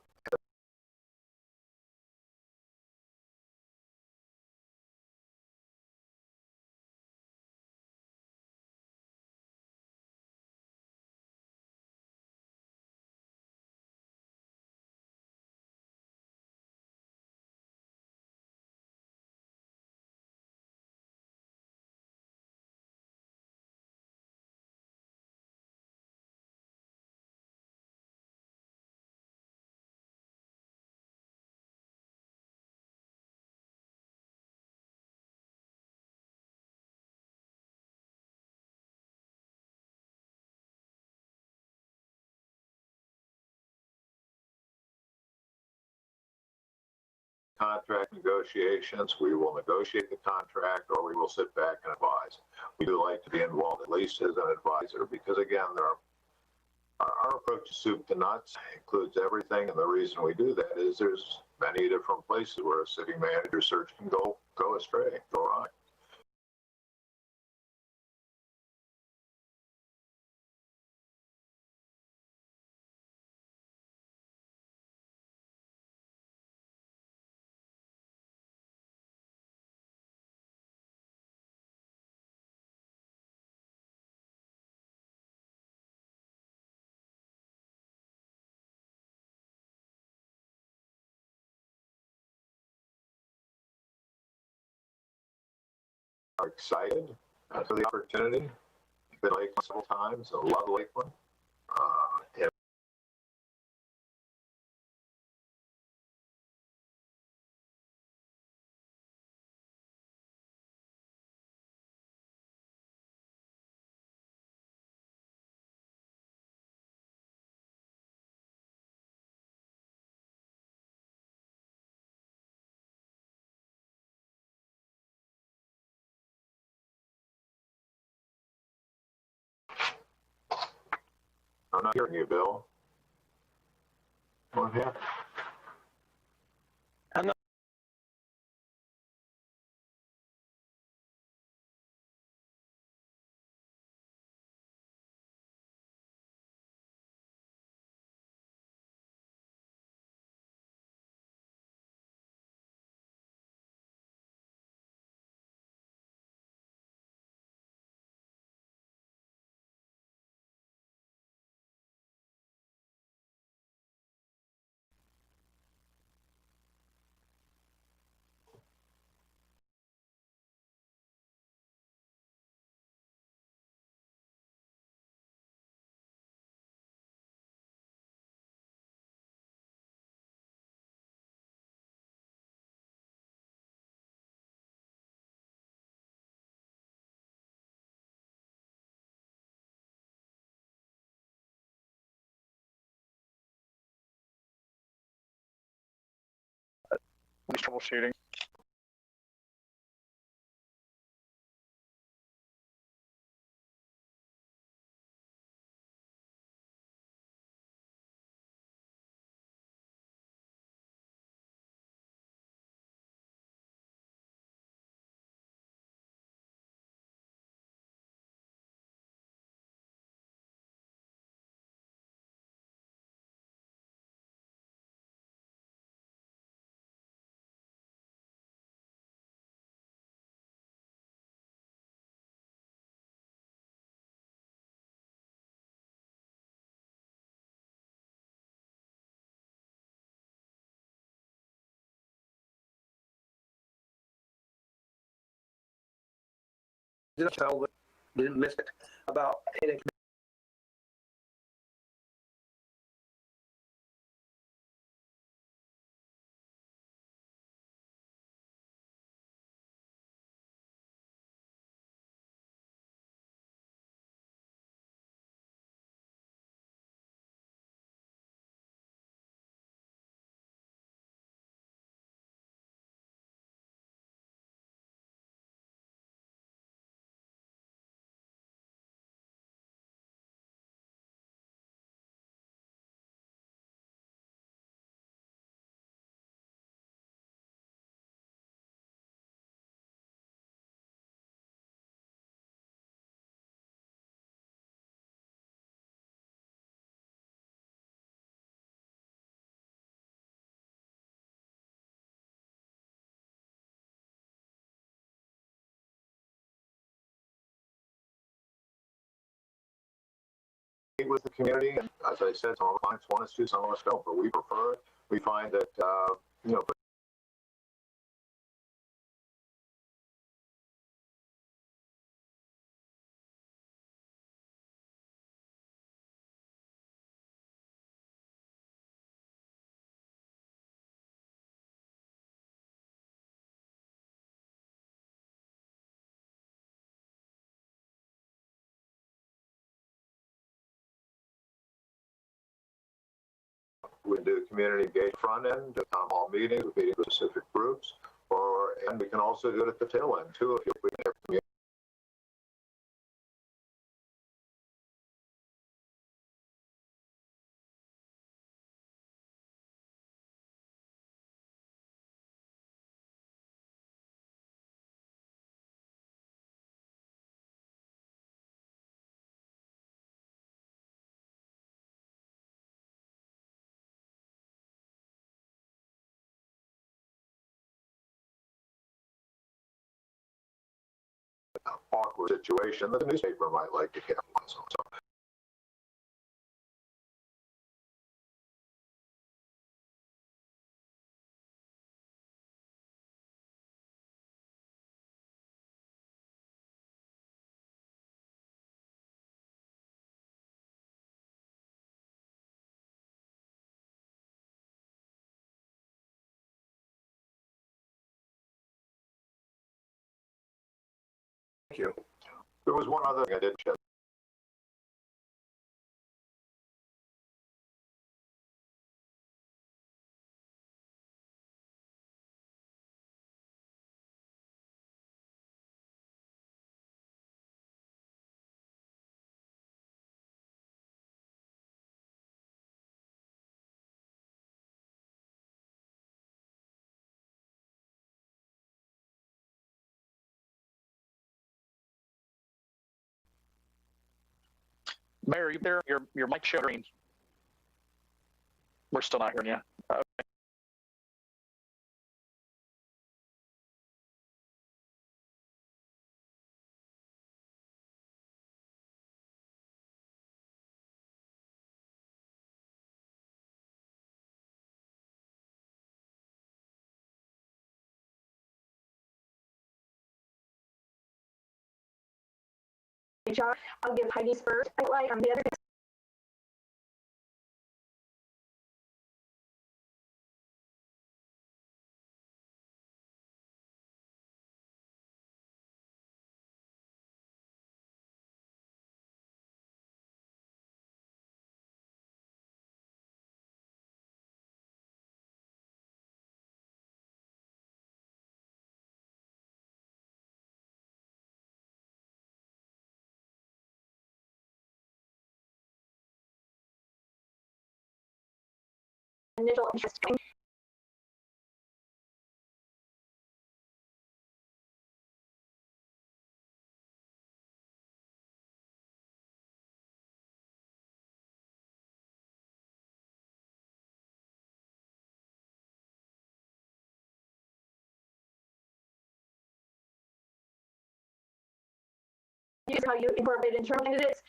Speaker 9: contract negotiations. We will negotiate the contract, or we will sit back and advise. We do like to be involved at least as an advisor, because again, our approach to soup to nuts includes everything, and the reason we do that is there's many different places where a city manager search can go astray, go wrong. Are excited for the opportunity. Been to Lakeland several times. I love Lakeland. And I'm not hearing you, Bill. What happened?
Speaker 10: Troubleshooting.
Speaker 11: Didn't tell, didn't miss it about any.
Speaker 9: With the community, and as I said, some of our clients want us to, some of us don't, but we prefer it. We find that you know, We can do community engagement front end, town hall meetings, meeting with specific groups, and we can also do it at the tail end too if we can have community. Awkward situation that the newspaper might like to capitalize on. So thank you. There was one other thing I did check.
Speaker 10: Mayor, you there? Your mic showed green. We're still not hearing you. Okay.
Speaker 8: HR, I'll give Heidi's first highlight on the other. Initial interest. Here's how you incorporate internal candidates.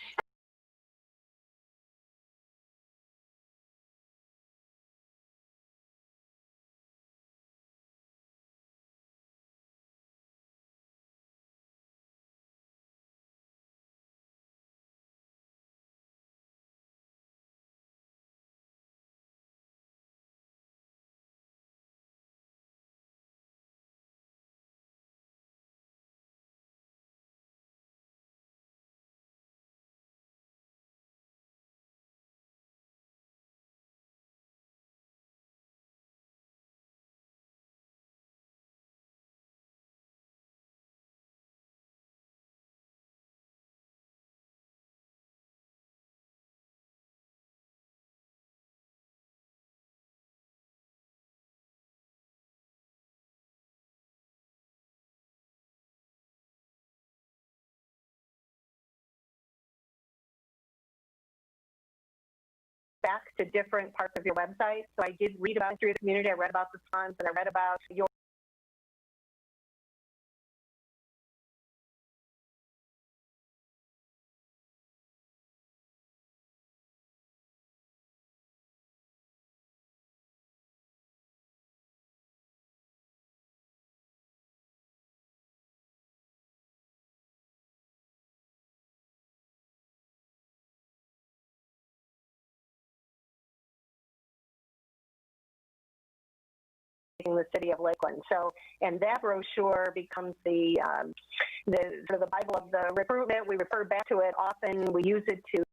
Speaker 5: Back to different parts of your website. So I did read about history of the community. I read about the funds, and I read about your the city of Lakeland. So, and that brochure becomes the sort of the Bible of the recruitment. We refer back to it often. We use it to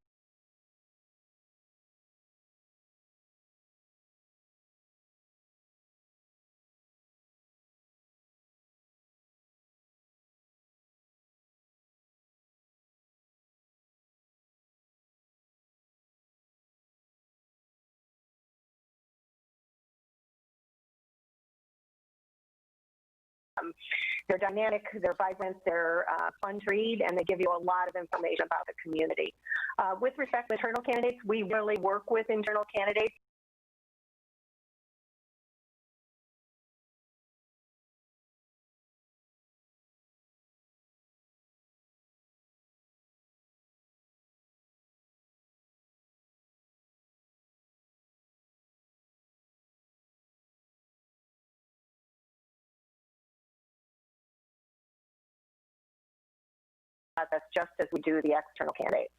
Speaker 5: They're dynamic, they're vibrant, they're fun to read, and they give you a lot of information about the community. With respect to internal candidates, we really work with internal candidates. That's just as we do the external candidates.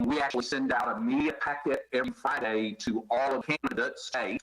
Speaker 6: We actually send out a media packet every Friday to all of candidates state.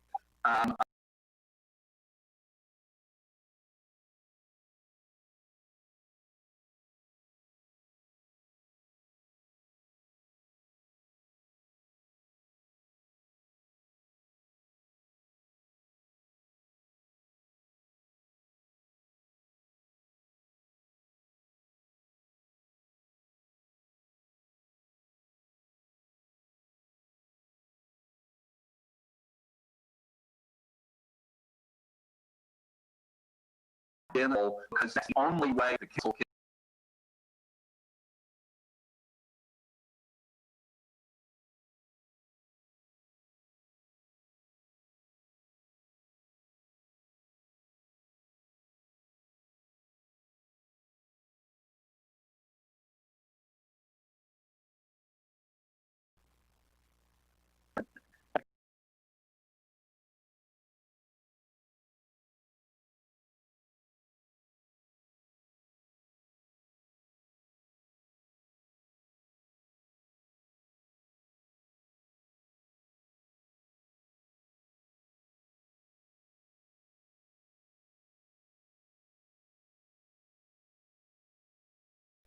Speaker 6: Because that's the only way the council can.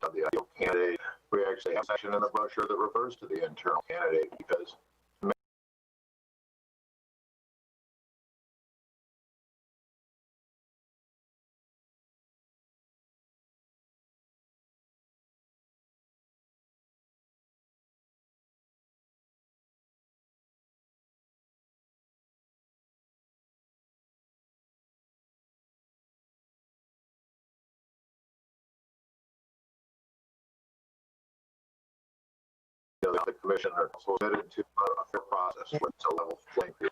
Speaker 9: Of the ideal candidate, we actually have a section in the brochure that refers to the internal candidate because the commission are committed to a fair process with a level playing field.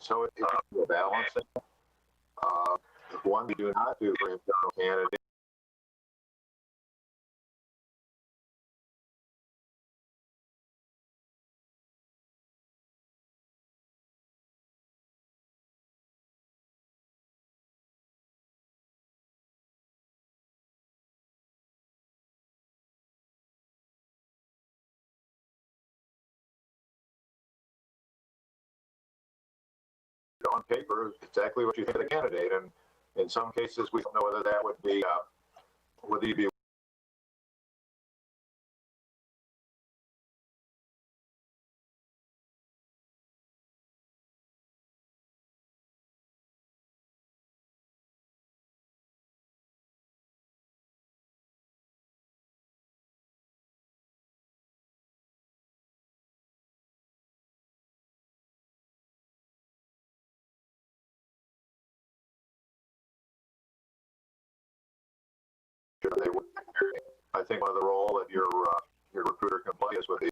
Speaker 9: So it's a balancing. One we do not do for internal candidates. On paper, exactly what you think of the candidate, and in some cases, we don't know whether that would be would he be they would. I think one of the role that your recruiter can play is with the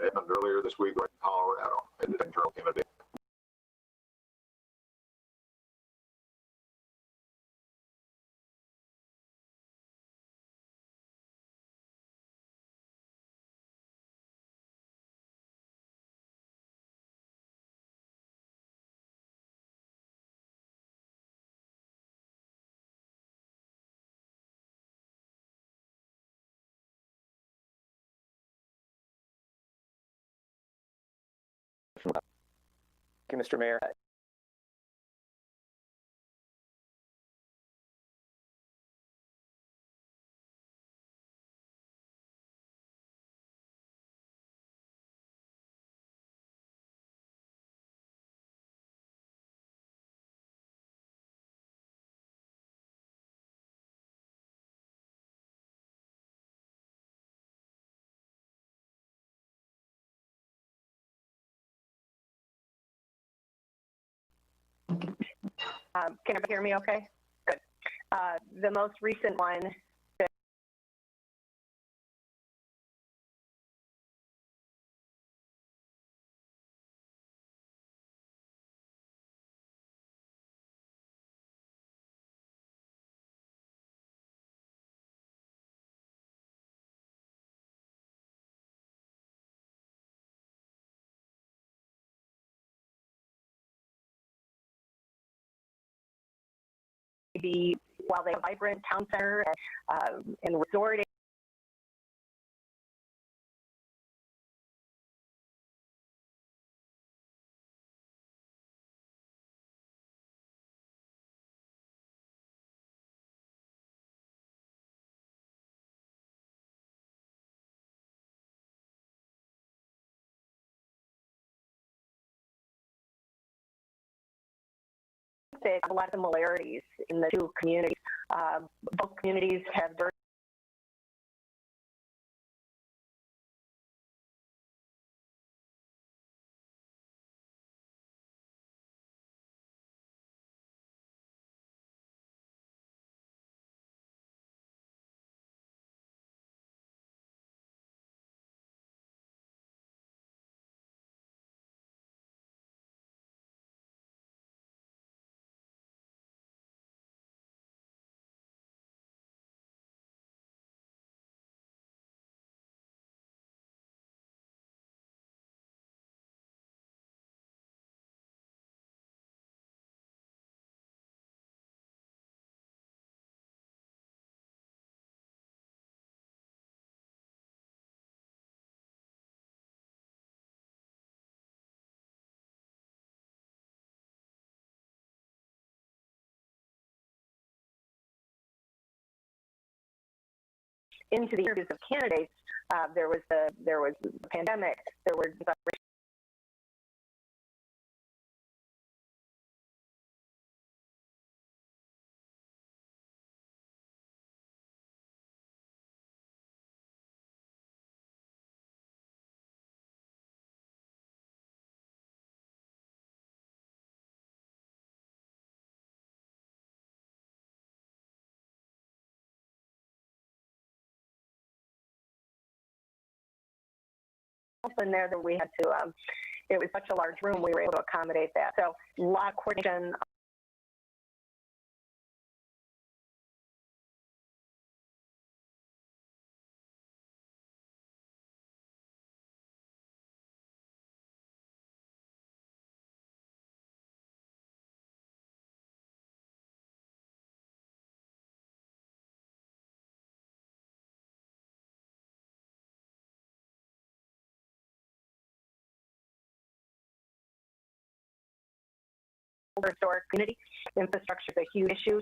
Speaker 9: that happened earlier this week in Colorado in the internal candidate.
Speaker 10: Thank you, Mr. Mayor.
Speaker 5: Can everybody hear me okay? Good. The most recent one be, while they have a vibrant town center and resort they have a lot of similarities in the two communities. Both communities have very into the interviews of candidates. There was the pandemic. There were in there that we had to, it was such a large room, we were able to accommodate that. So a lot of coordination historic community. Infrastructure is a huge issue.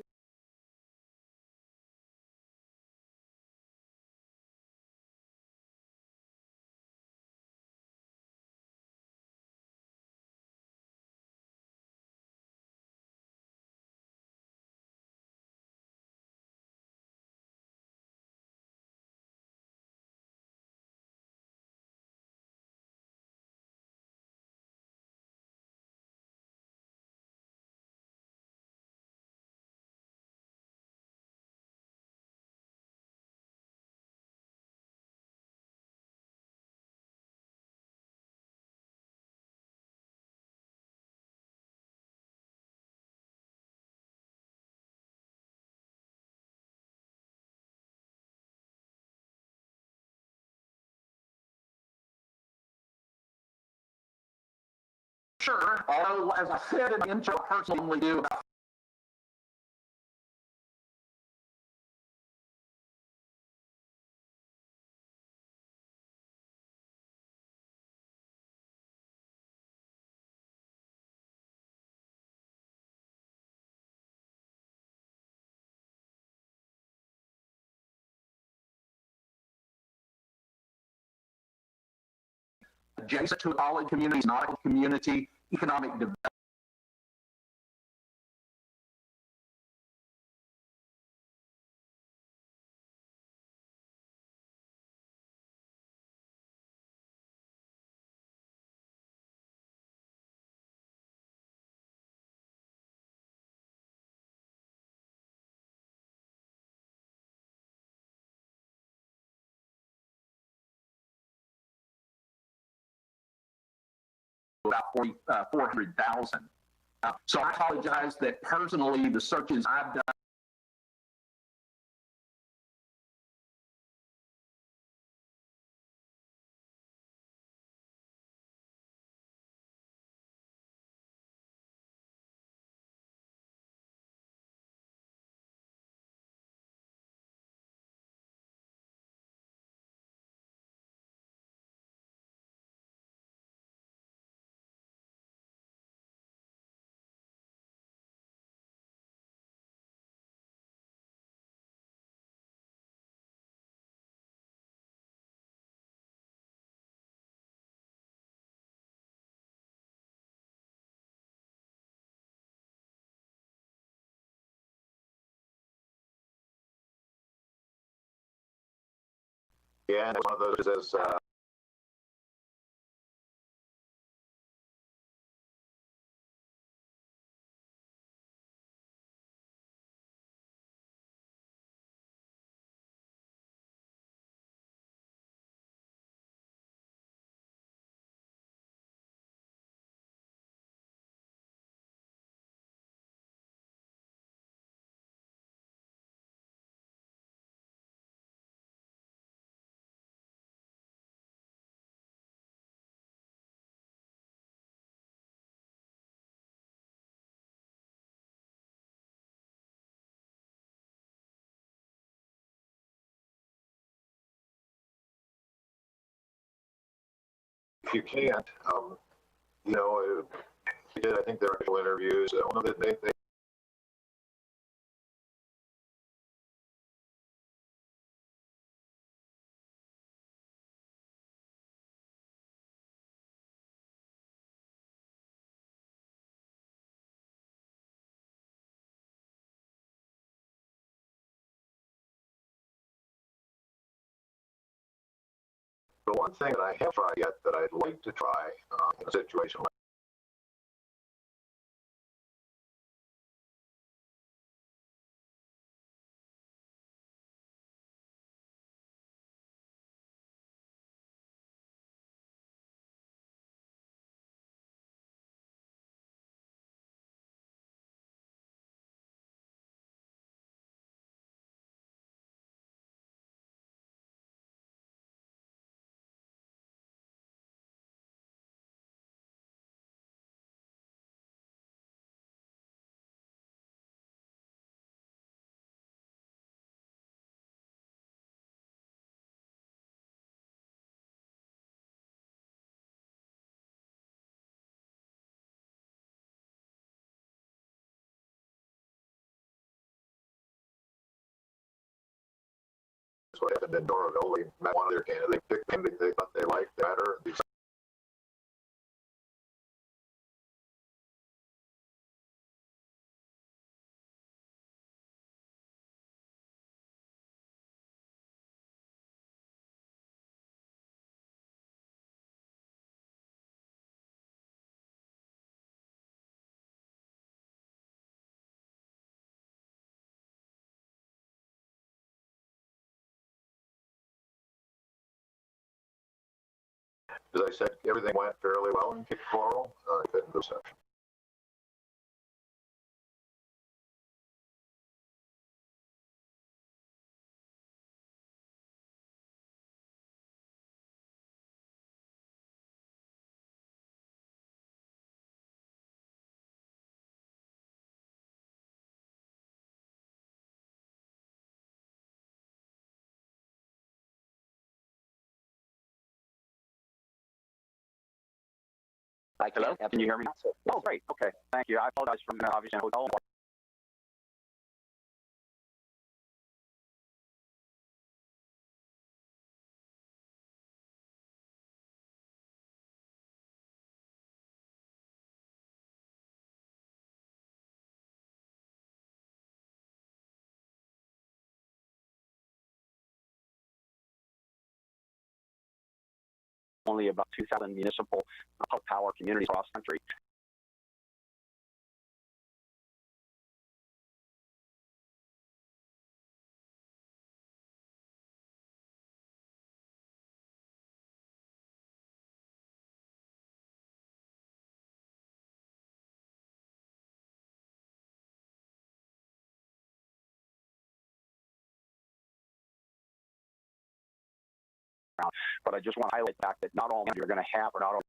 Speaker 6: sure, although as I said in the intro, I personally do about adjacent to college communities, not a community, economic development. About 400,000. So I apologize that personally the searches I've done
Speaker 9: Yeah, and one of those is if you can't, you know, they did, I think, their actual interviews. One of the, they the one thing that I haven't tried yet that I'd like to try in a situation like that's what happened in Doraville. We met one of their candidates, they picked him, they thought they liked better. As I said, everything went fairly well in Cape Coral, fit in the reception.
Speaker 1: I can.
Speaker 4: Hello? Can you hear me? Oh, great. Okay. Thank you. I apologize for obviously a hotel. Only about 2,000 municipal public power communities across the country. But I just want to highlight the fact that not all you're going to have or not all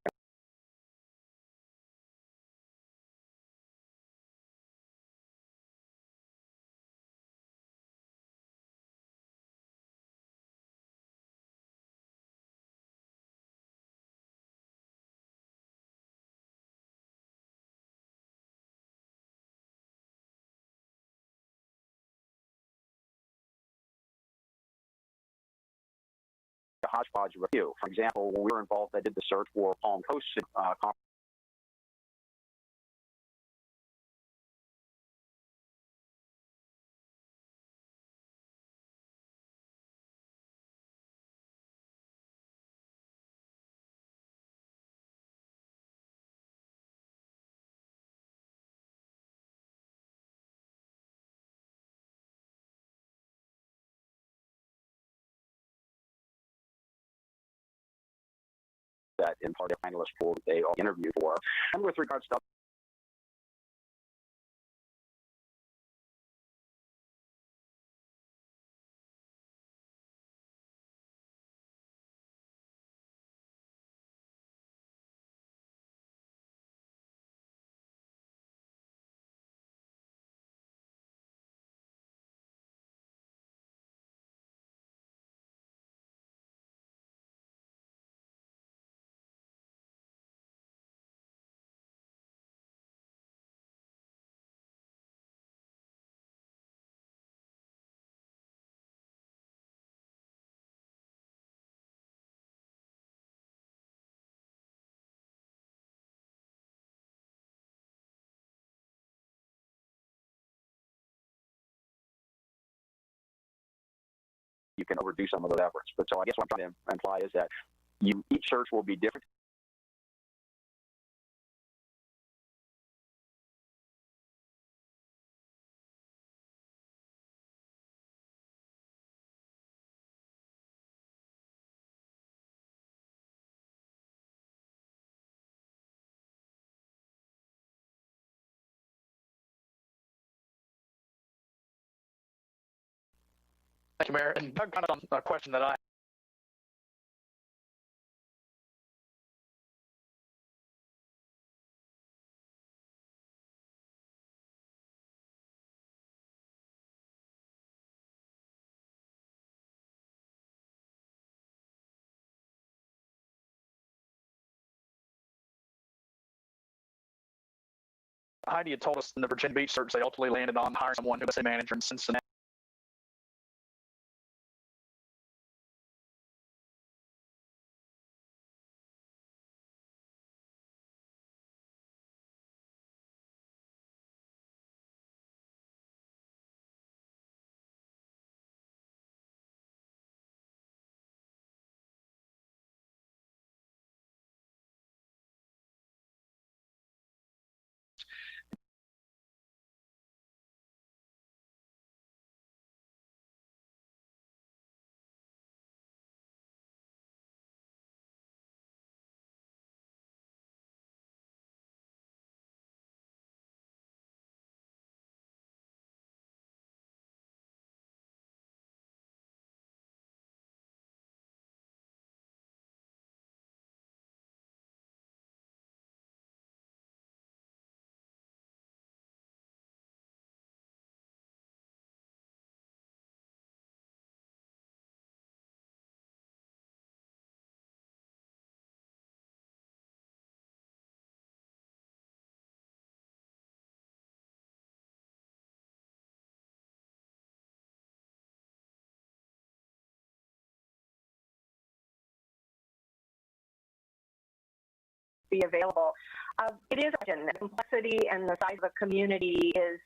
Speaker 4: a hodgepodge of a few. For example, when we were involved, I did the search for Palm Coast conference. That in part of the finalist pool that they all interviewed for. And with regards to you can overdo some of those efforts. But so I guess what I'm trying to imply is that each search will be different.
Speaker 10: Thank you, Mayor. And Doug, kind of a question that I Heidi had told us in the Virginia Beach search, they ultimately landed on hiring someone who was a manager in Cincinnati.
Speaker 5: be available. It is the complexity and the size of a community is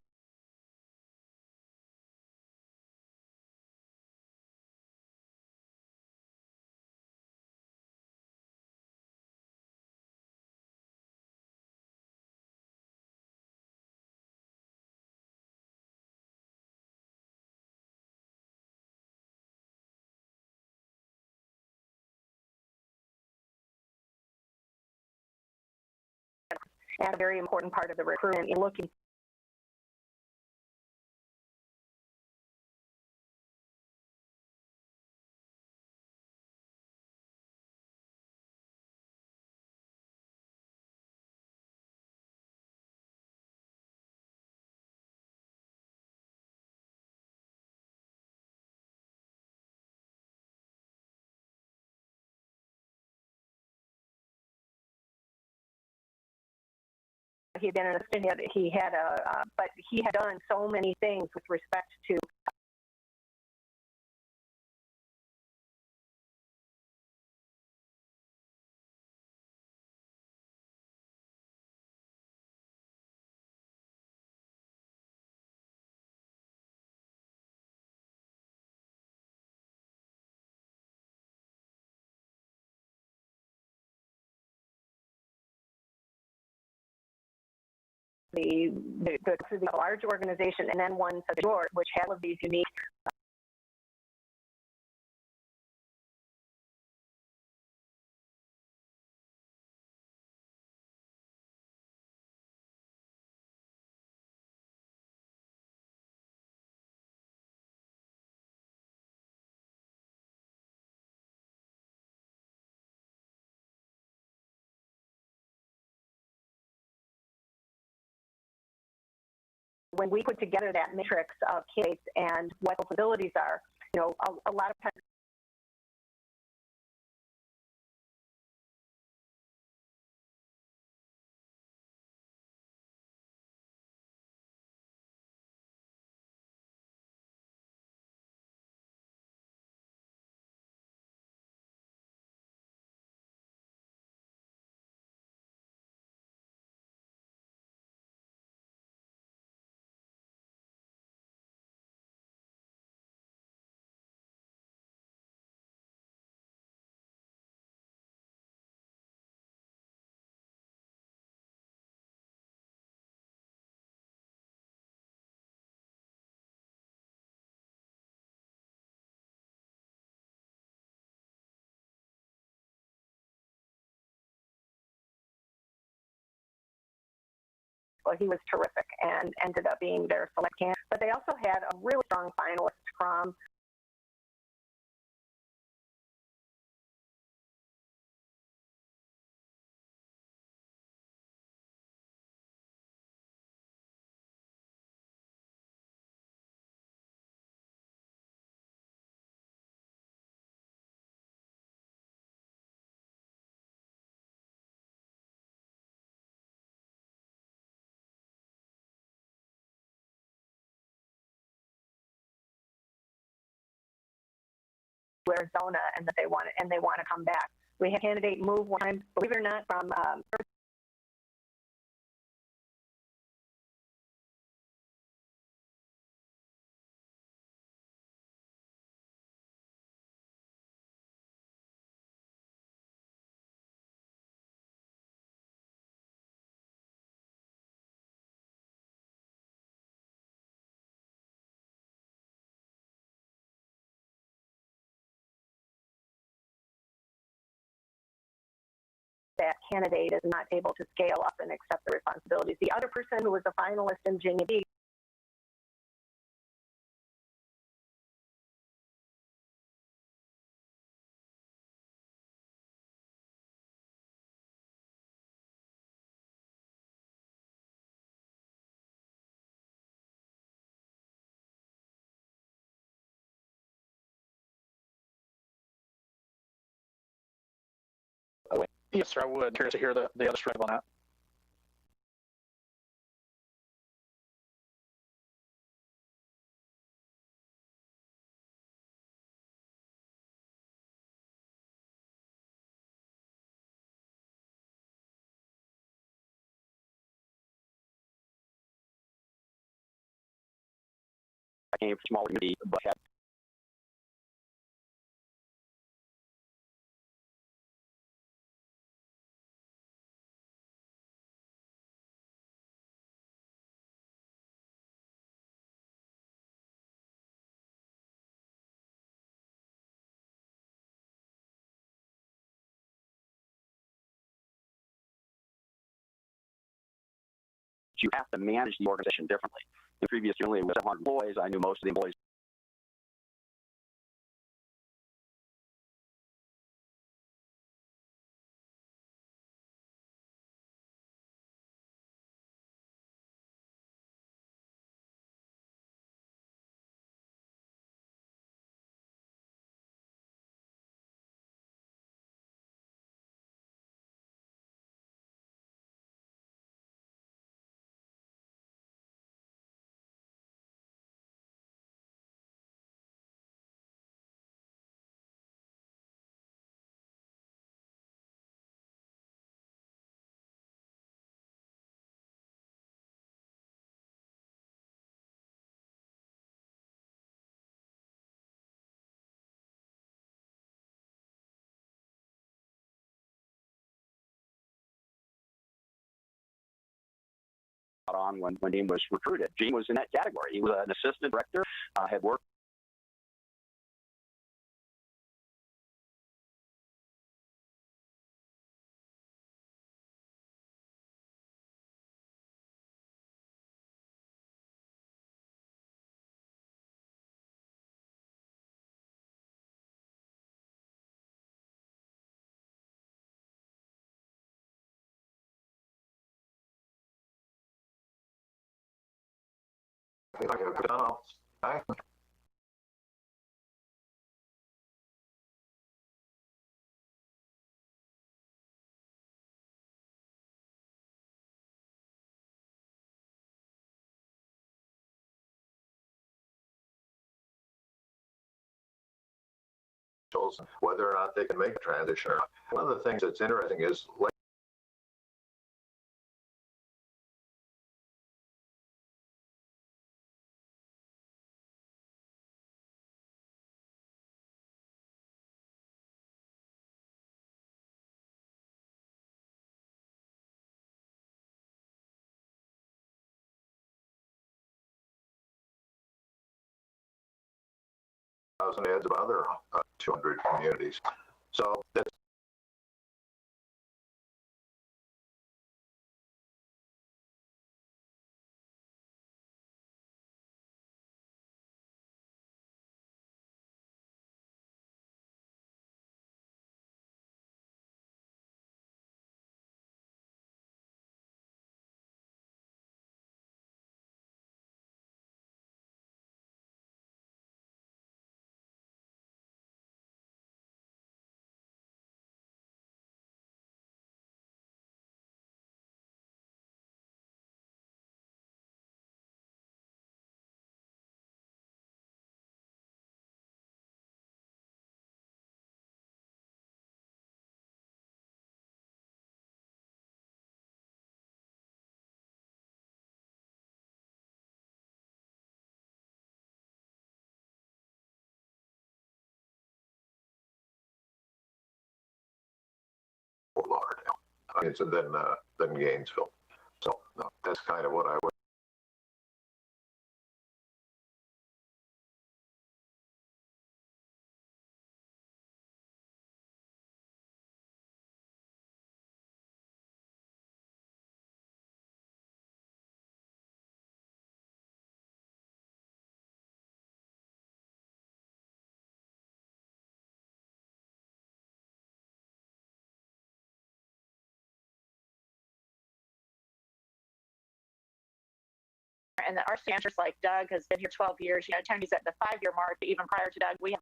Speaker 5: and a very important part of the recruitment in looking he had been in a he had a but he had done so many things with respect to the large organization, and then one such as yours, which has all of these unique when we put together that matrix of candidates and what those abilities are, you know, a lot of times well, he was terrific and ended up being their select candidate. But they also had a really strong finalist from Arizona, and that they want to come back. We had a candidate move one time, believe it or not, from that candidate is not able to scale up and accept the responsibilities. The other person who was a finalist in Virginia Beach
Speaker 10: Yes, sir, I would. Curious to hear the other strength on that.
Speaker 7: I came from a small community, but had you have to manage the organization differently. The previous unit was 100 employees. I knew most of the employees. On when Gene was recruited. Gene was in that category. He was an assistant director, had worked.
Speaker 9: Whether or not they can make a transition or not. One of the things that's interesting is heads of other 200 communities. So that's Lauderdale, than Gainesville. So that's kind of what I would.
Speaker 12: And our standards, like Doug has been here 12 years, Tony's at the 5-year mark, but even prior to Doug, we have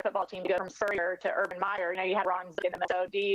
Speaker 12: football team to go from Spurrier to Urban Meyer. You know, you had Ron in the Metro D.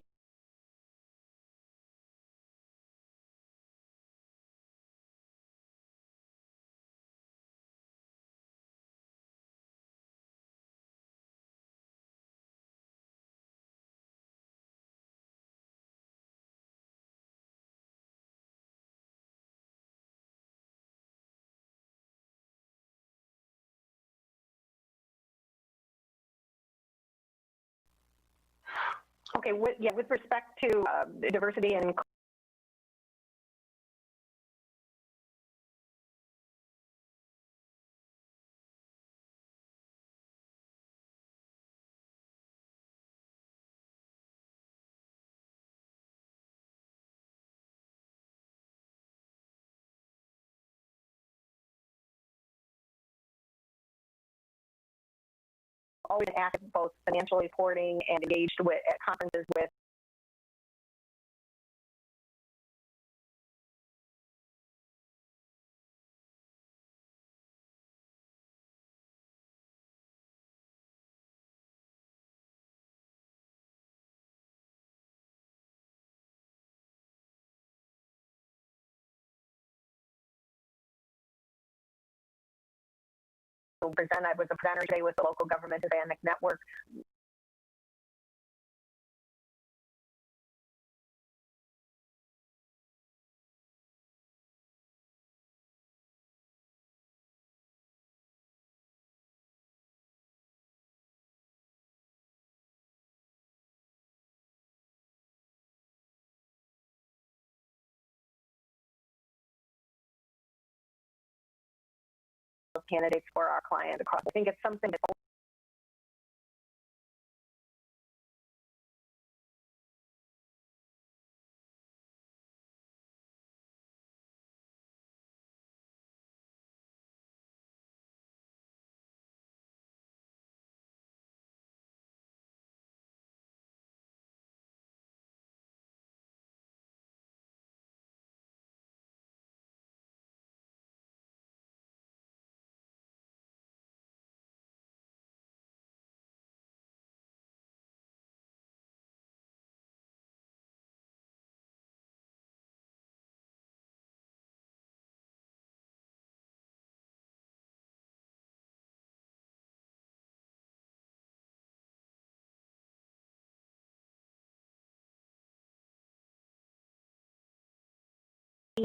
Speaker 12: Okay, with respect to diversity and always active both financial reporting and engaged with at conferences with present. I was a presenter today with the local government Hispanic network. Candidates for our clients across. I think it's something that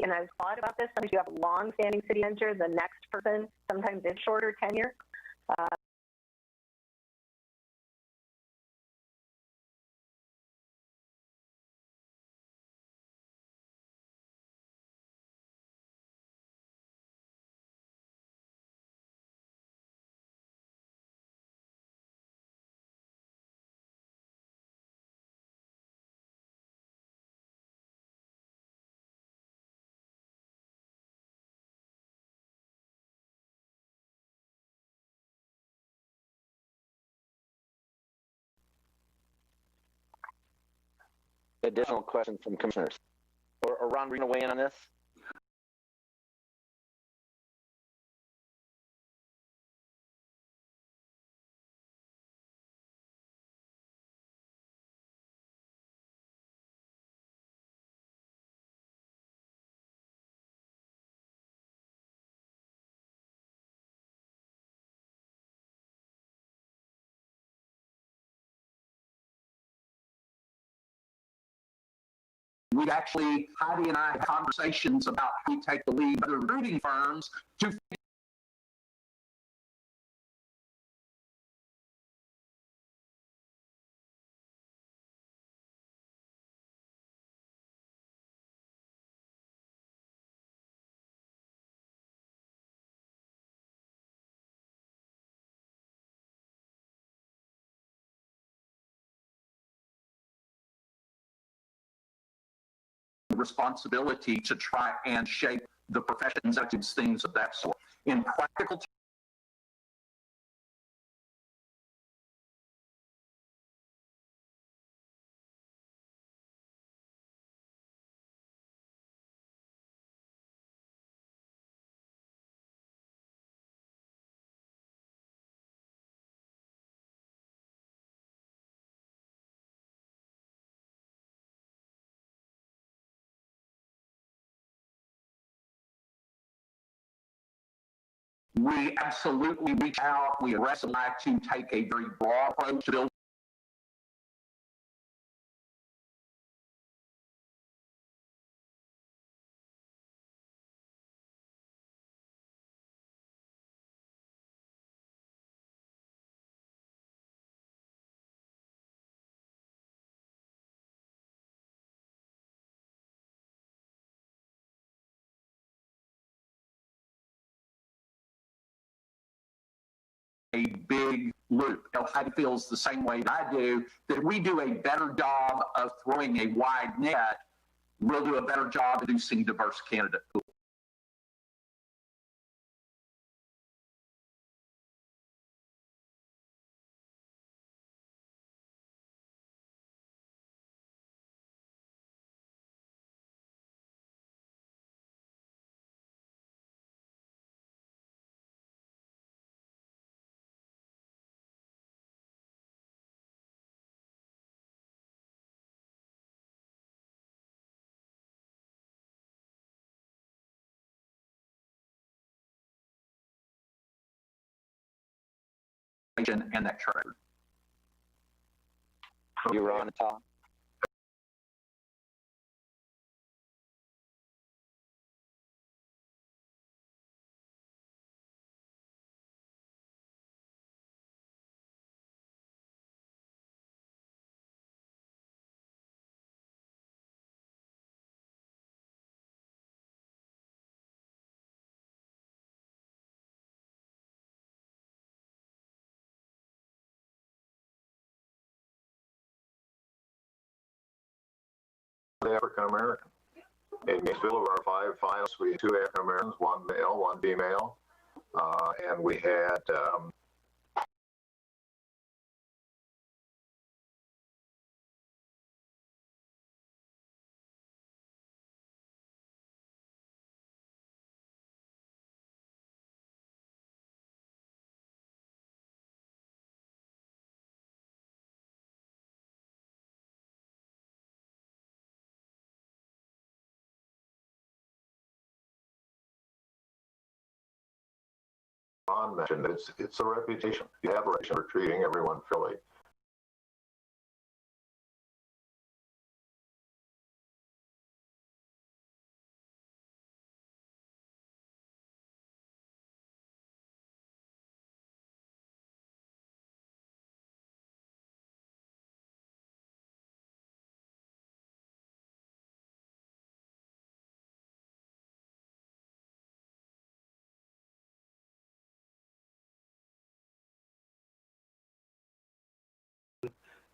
Speaker 12: and I've thought about this. Sometimes you have a long-standing city manager, the next person sometimes is shorter tenure.
Speaker 1: Additional questions from commissioners. Or Ron, we're going to weigh in on this?
Speaker 6: We actually, Heidi and I had conversations about how we take the lead of the recruiting firms to responsibility to try and shape the professions, things of that sort. In practical We absolutely reach out. We aggressively like to take a very broad approach to building a big loop. Heidi feels the same way that I do, that if we do a better job of throwing a wide net, we'll do a better job of producing diverse candidate pools. And that trade.
Speaker 1: You're on, Tom.
Speaker 9: African American. In Gainesville, of our 5 finalists, we had 2 African Americans, 1 male, 1 female, and we had Ron mentioned, it's a reputation. You have a reputation for treating everyone fairly.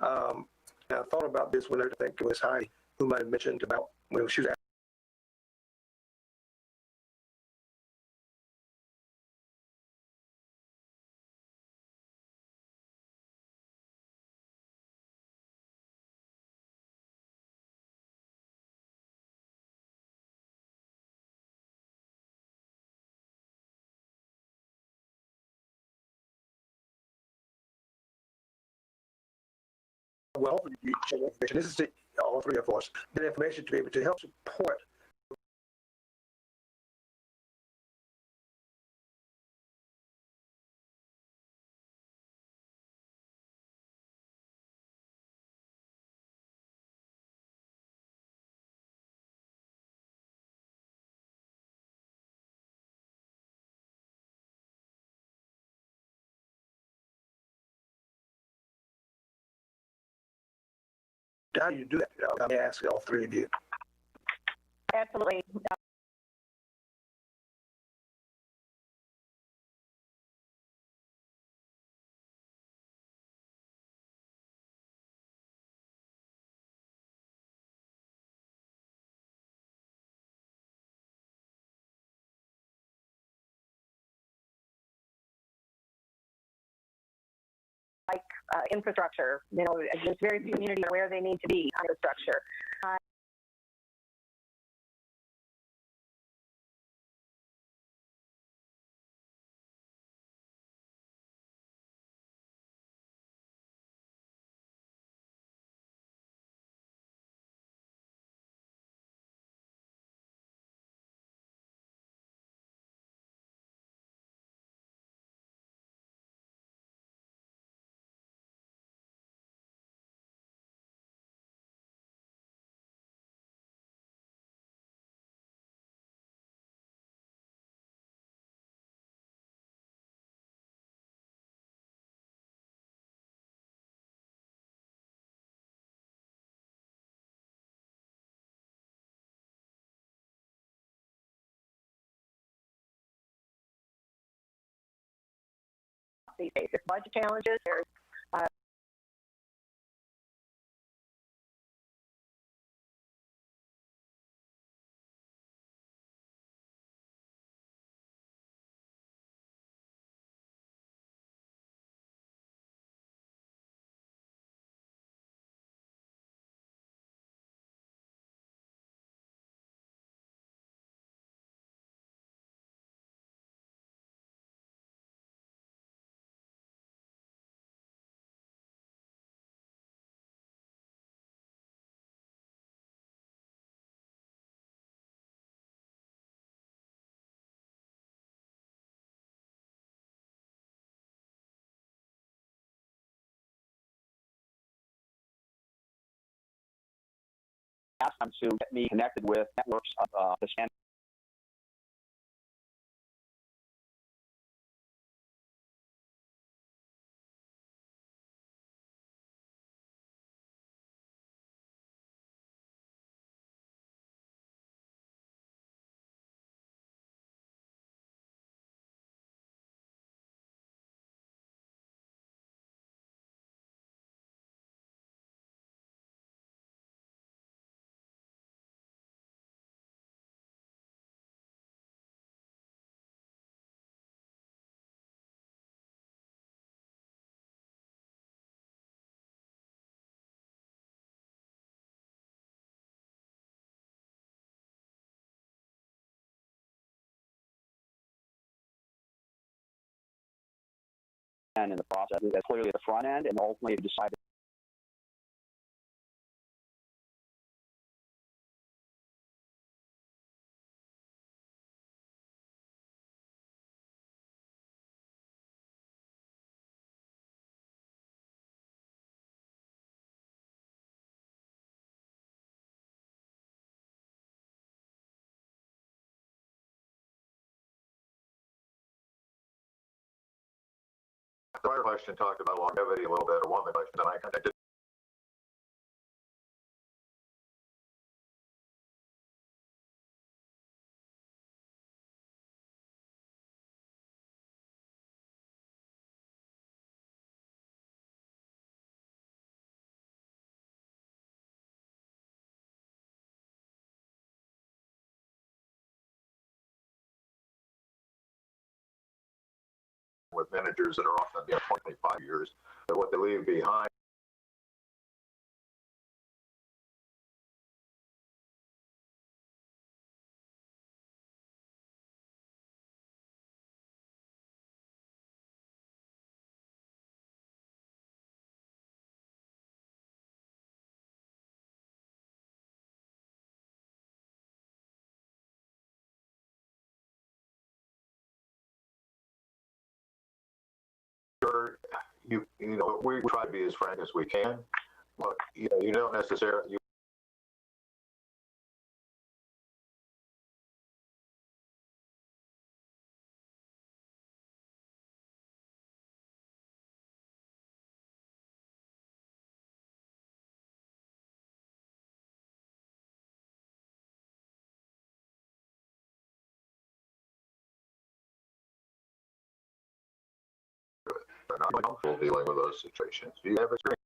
Speaker 11: I thought about this when I think it was Heidi who might have mentioned about when she was well, you share information. This is to all 3 of us. That information to be able to help support how you do that. Let me ask all 3 of you.
Speaker 5: Absolutely. Like infrastructure, there's very few communities where they need to be on infrastructure.
Speaker 12: these days. There's budget challenges. There's
Speaker 13: ask them to get me connected with networks of the stand. In the process, that's clearly at the front end, and ultimately decide.
Speaker 9: The prior question talked about longevity a little bit, or one of the questions, and I did. With managers that are often 25 years, but what they leave behind. You know, we try to be as frank as we can, but you don't necessarily. Are not comfortable dealing with those situations. Do you have experience?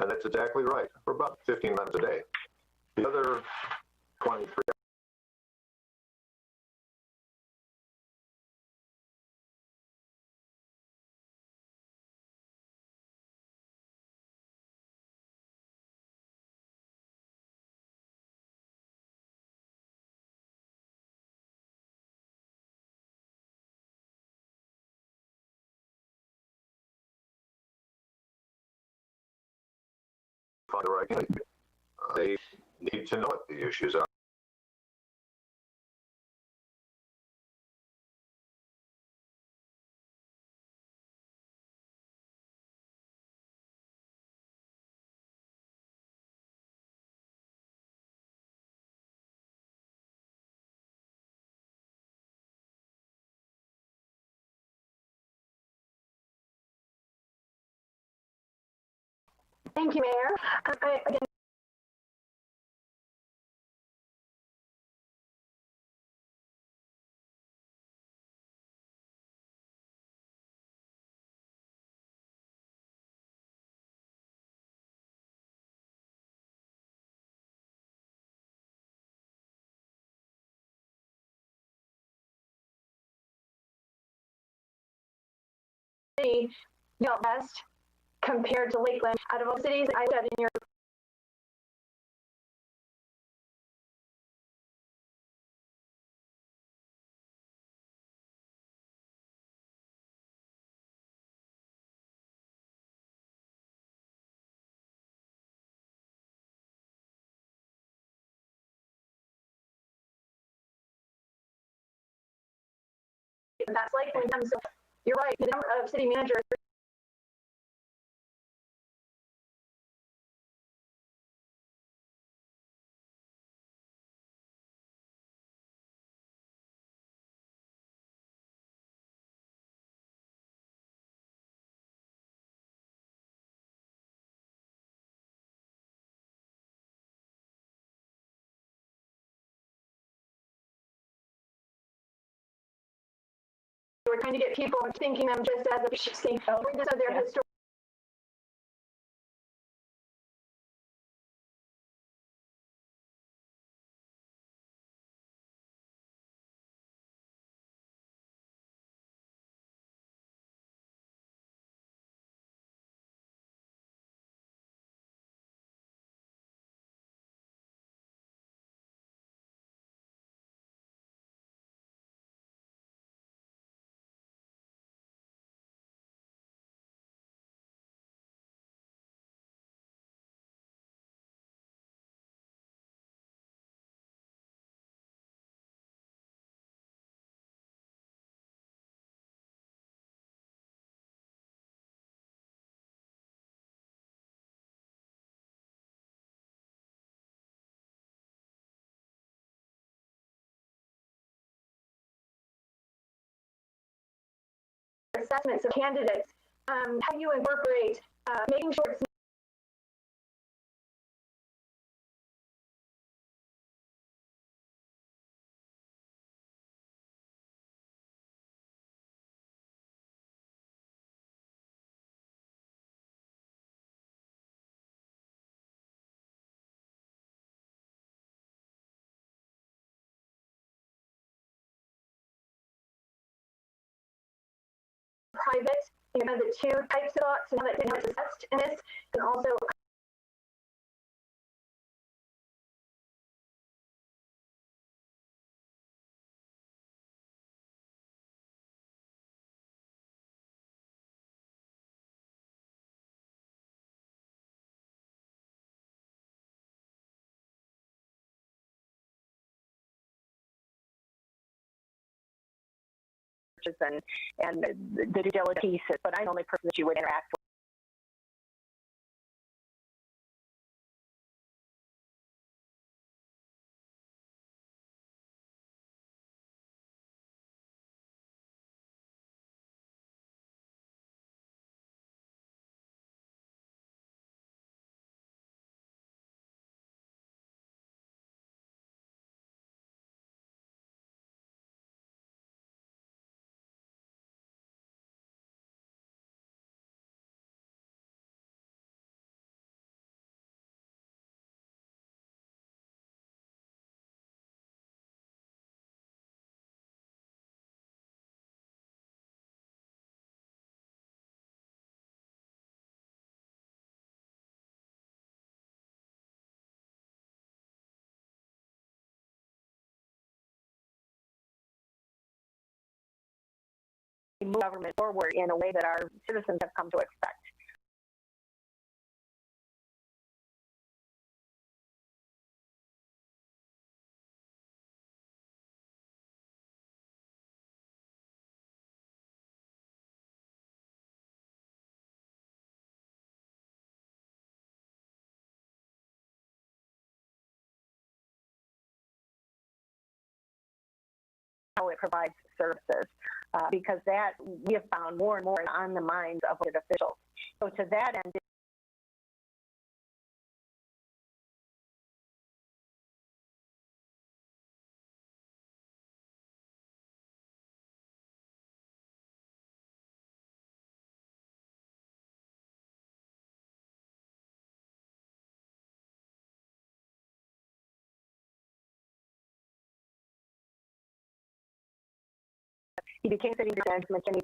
Speaker 9: And that's exactly right. For about 15 minutes a day. The other 23 fund the right thing. They need to know what the issues are.
Speaker 12: Thank you, Mayor. Again, you know, best compared to Lakeland. Out of all cities, I said in your that's Lakeland. So you're right. The number of city managers. We're trying to get people thinking them just as a just of their history. Assessments of candidates, how you incorporate making sure it's private, you know, the two types of thoughts and how it's assessed in this, and also and the due diligence pieces, but I'm the only person that you would interact with. Move government forward in a way that our citizens have come to expect. that provides services, because that we have found more and more on the minds of elected officials. So to that end, he became city manager, McKinney.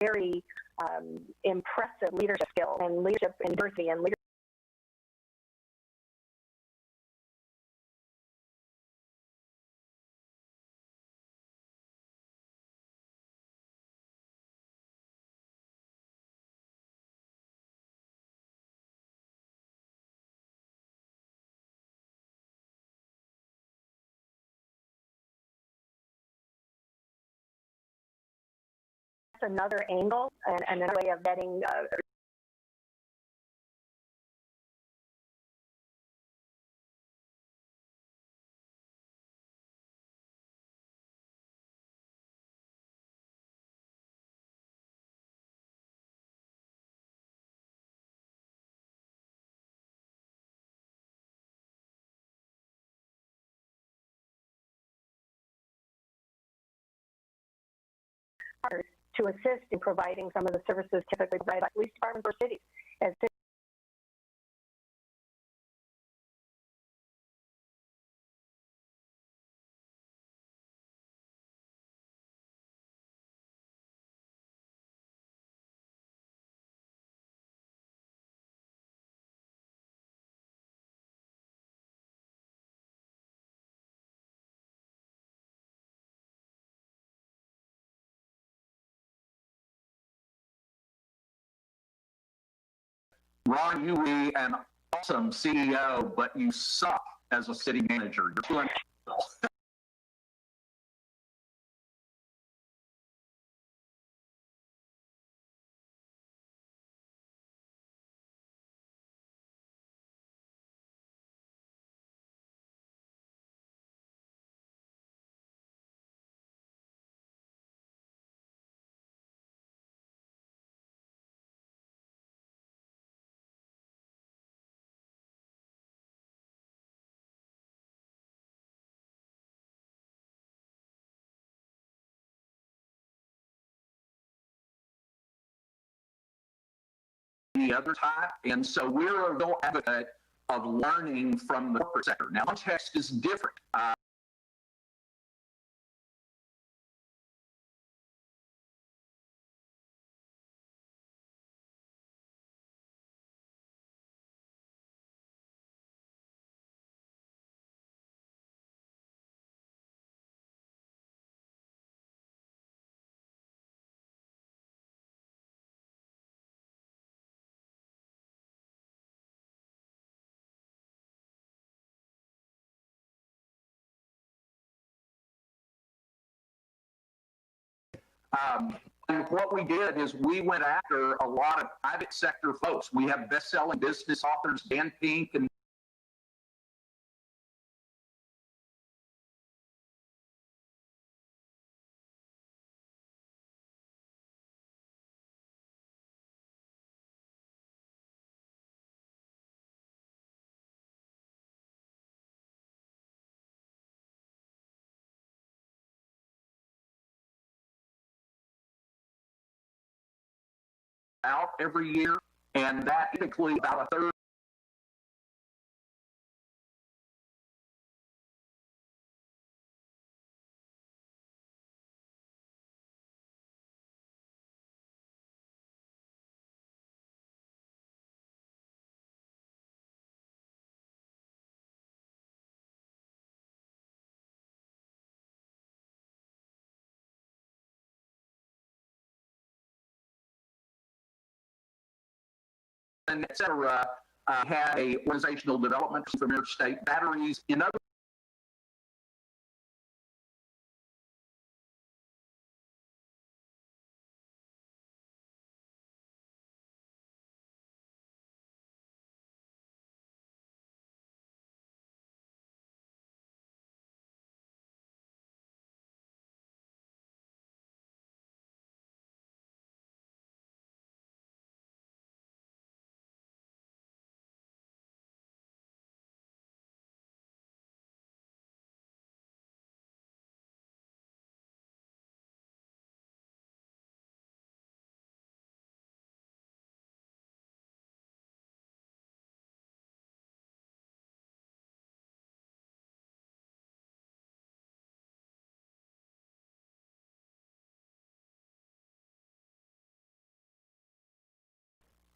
Speaker 12: Very impressive leadership skills and leadership in diversity and leadership. That's another angle and another way of vetting. To assist in providing some of the services typically provided by police departments or cities. As
Speaker 6: Ron, you be an awesome CEO, but you suck as a city manager. You're doing the other type. And so we're a real advocate of learning from the corporate sector. Now, context is different. And what we did is we went after a lot of private sector folks. We have best-selling business authors, Dan Pink and out every year, and that typically about a third et cetera, had a organizational development from Interstate Batteries. In other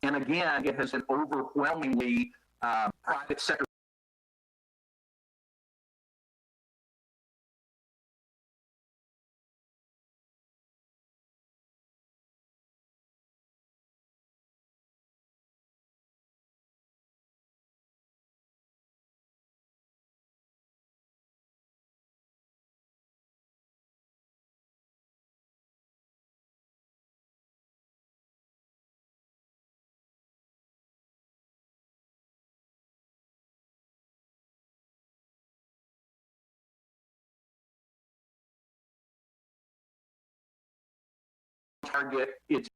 Speaker 6: And again, it has an overwhelmingly private sector. Target its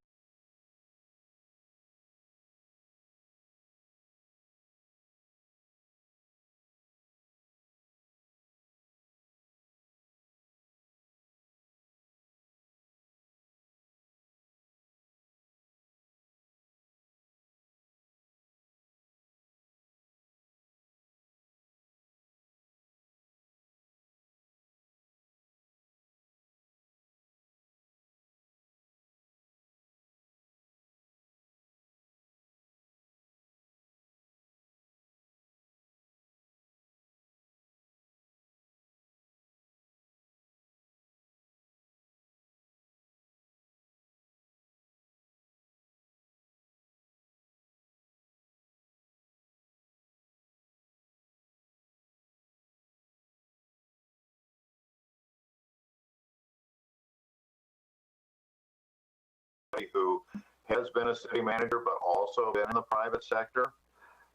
Speaker 9: who has been a city manager, but also been in the private sector.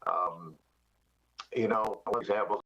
Speaker 9: One example.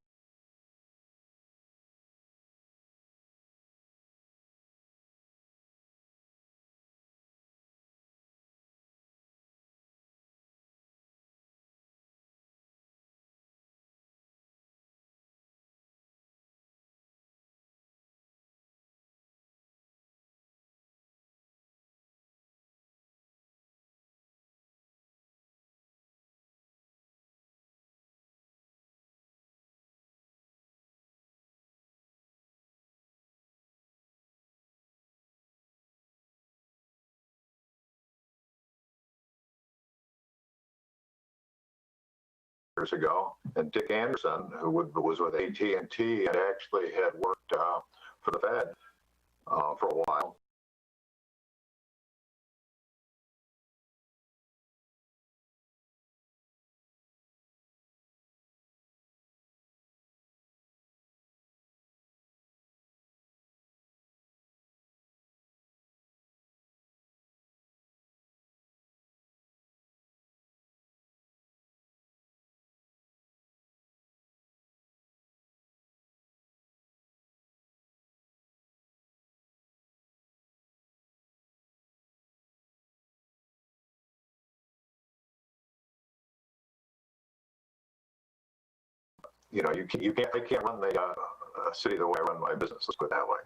Speaker 9: Years ago, and Dick Anderson, who was with AT&T and actually had worked for the Fed for a while. I can't run the city the way I run my business. Let's put it that way.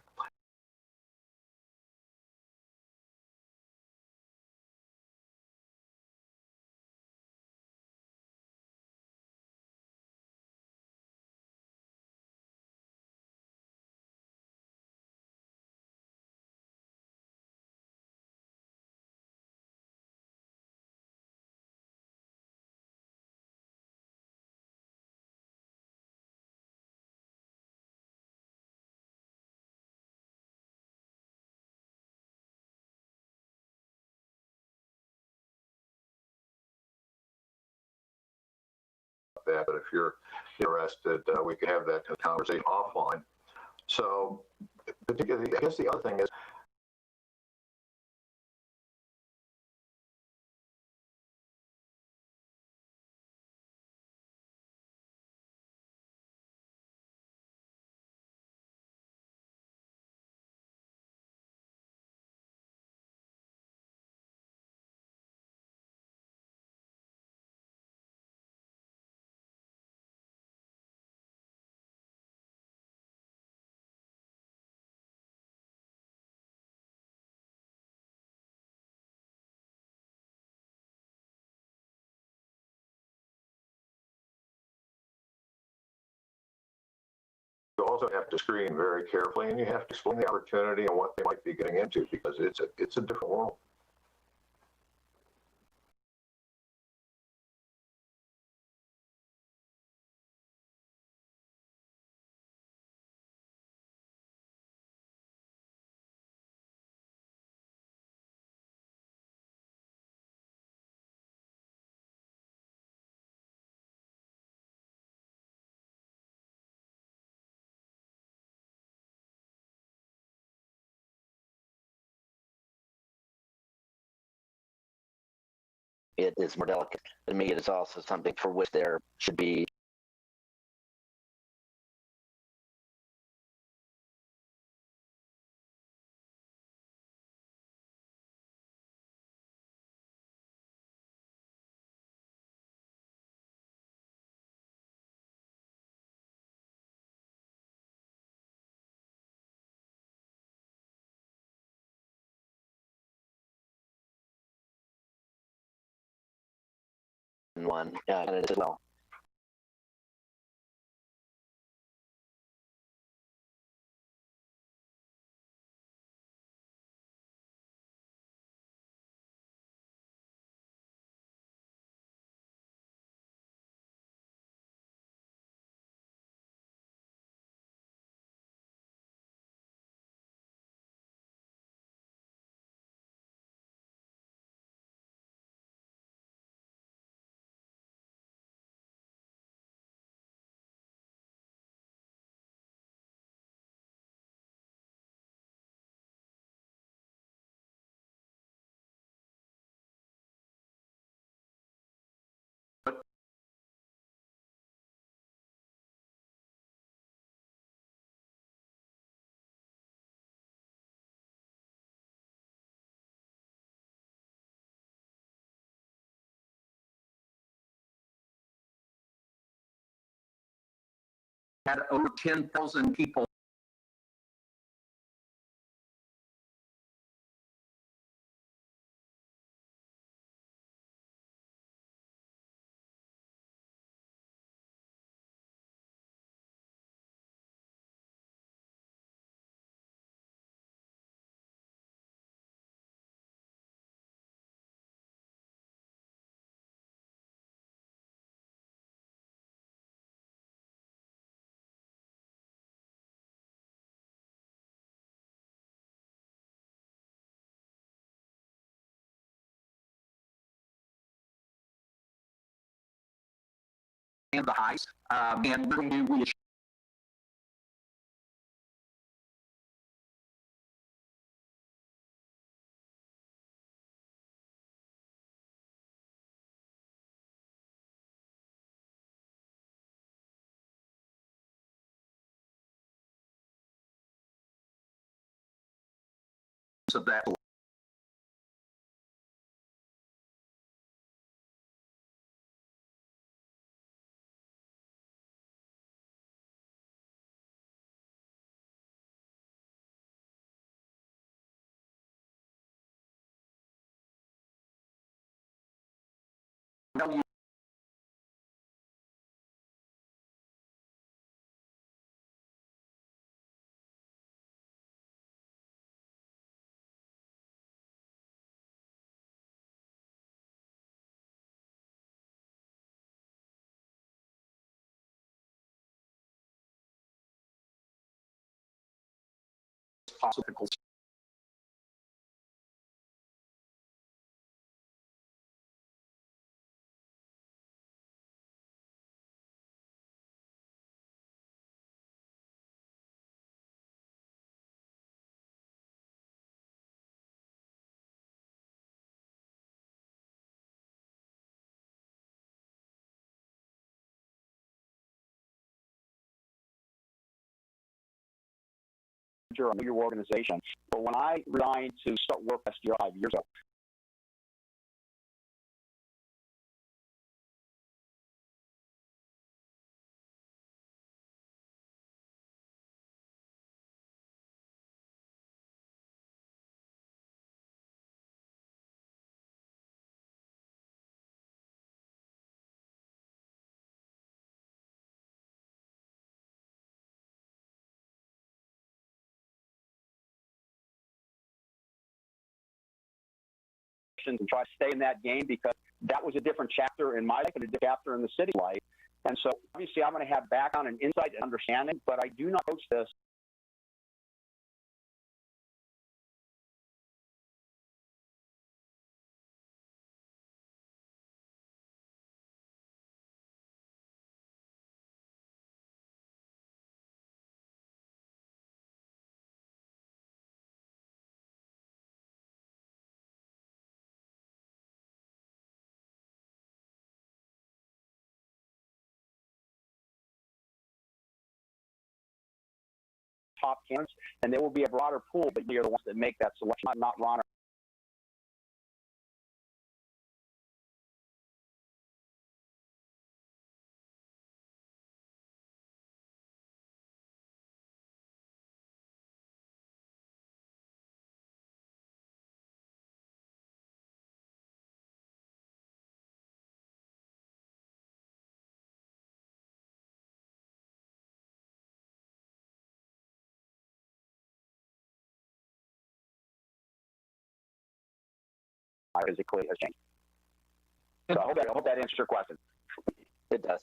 Speaker 9: that. But if you're interested, we could have that conversation offline. So, particularly, I guess the other thing is, you also have to screen very carefully, and you have to explain the opportunity and what they might be getting into, because it's a different world.
Speaker 1: It is more delicate. To me, it is also something for which there should be one candidate as well.
Speaker 6: Had over 10,000 people and the highs, and little do we of that. Possible
Speaker 13: manager, I know your organization. But when I resigned to start work last year, 5 years ago, and try to stay in that game because that was a different chapter in my life and a different chapter in the city's life. And so obviously I'm going to have background and insight and understanding, but I do not coach this top candidates, and there will be a broader pool, but you're the ones that make that selection, not Ron. Physically has changed. So I hope that answers your question.
Speaker 1: It does.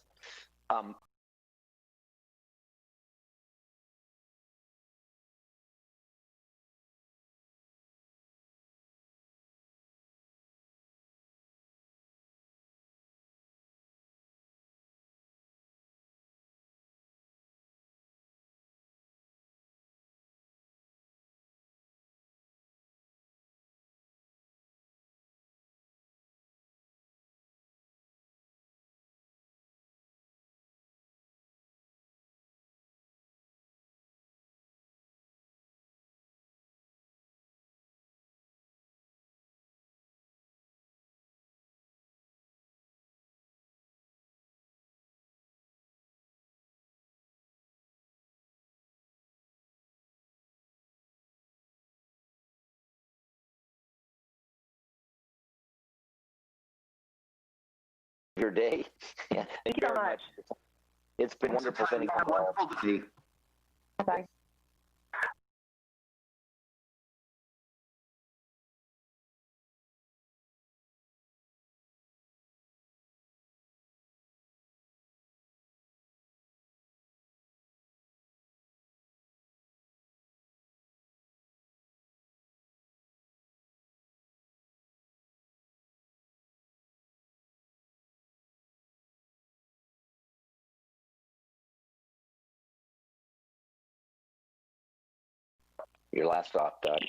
Speaker 1: Your day. Thank you very much. It's been wonderful.
Speaker 6: Wonderful to see.
Speaker 12: Bye.
Speaker 1: Your last off, Doug.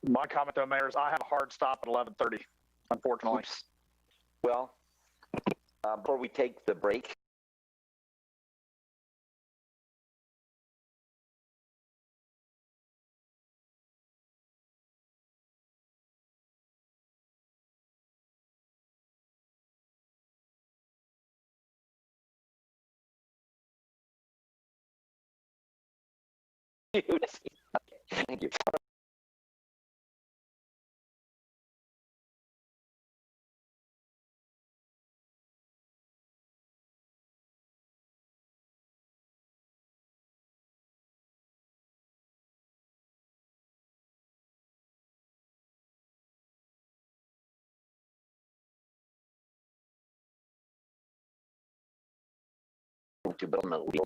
Speaker 10: My comment though, Mayor, is I have a hard stop at 11:30, unfortunately.
Speaker 1: Oops. Well, before we take the break, thank you. want to, but ultimately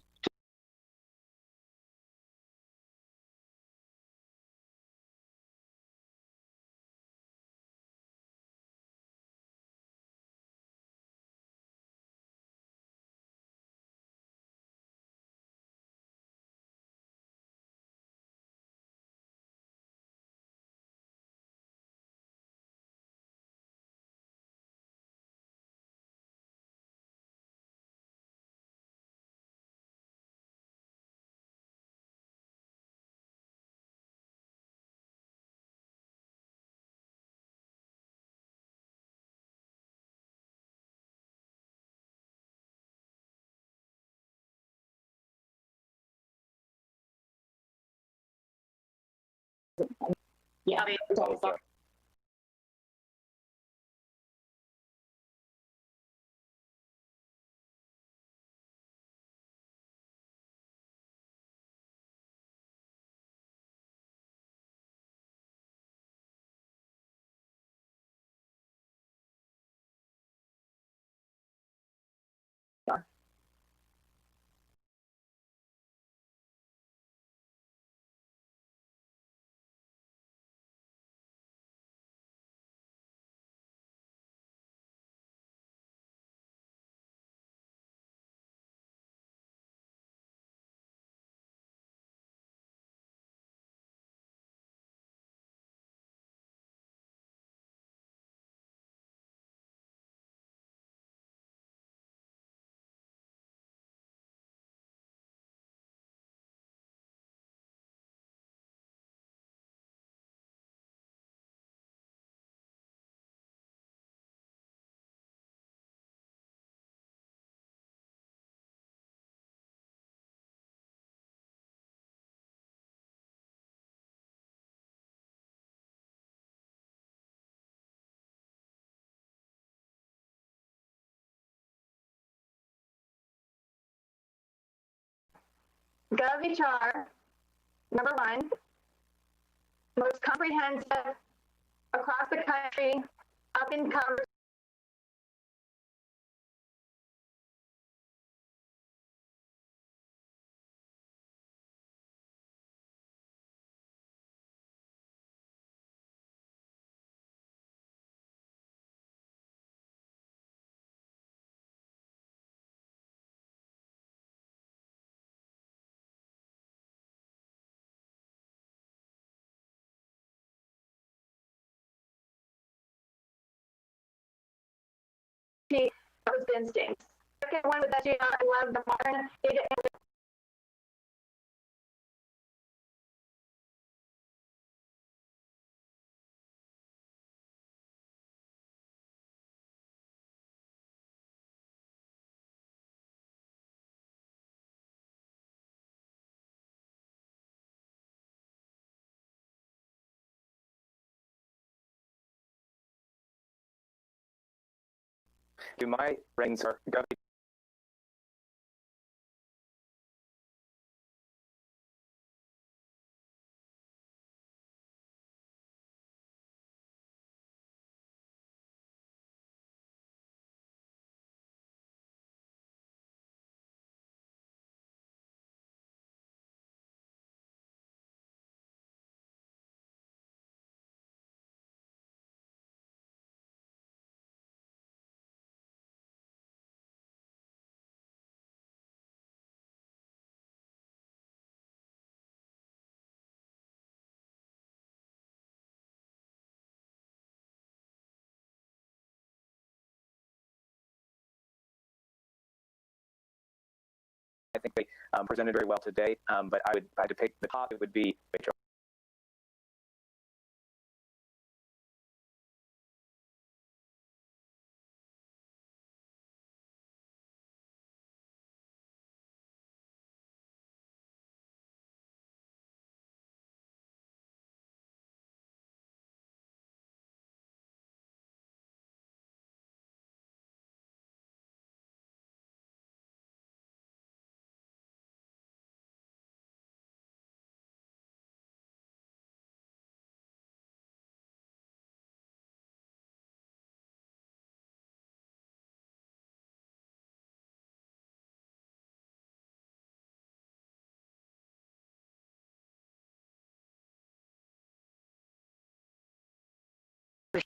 Speaker 8: Yeah. GovHR, number one, most comprehensive across the country, up and coming. Those instincts. Second one with SGI, I love the modern data.
Speaker 14: My ratings are I think they presented very well today, but I would, if I had to pick the top, it would be HR.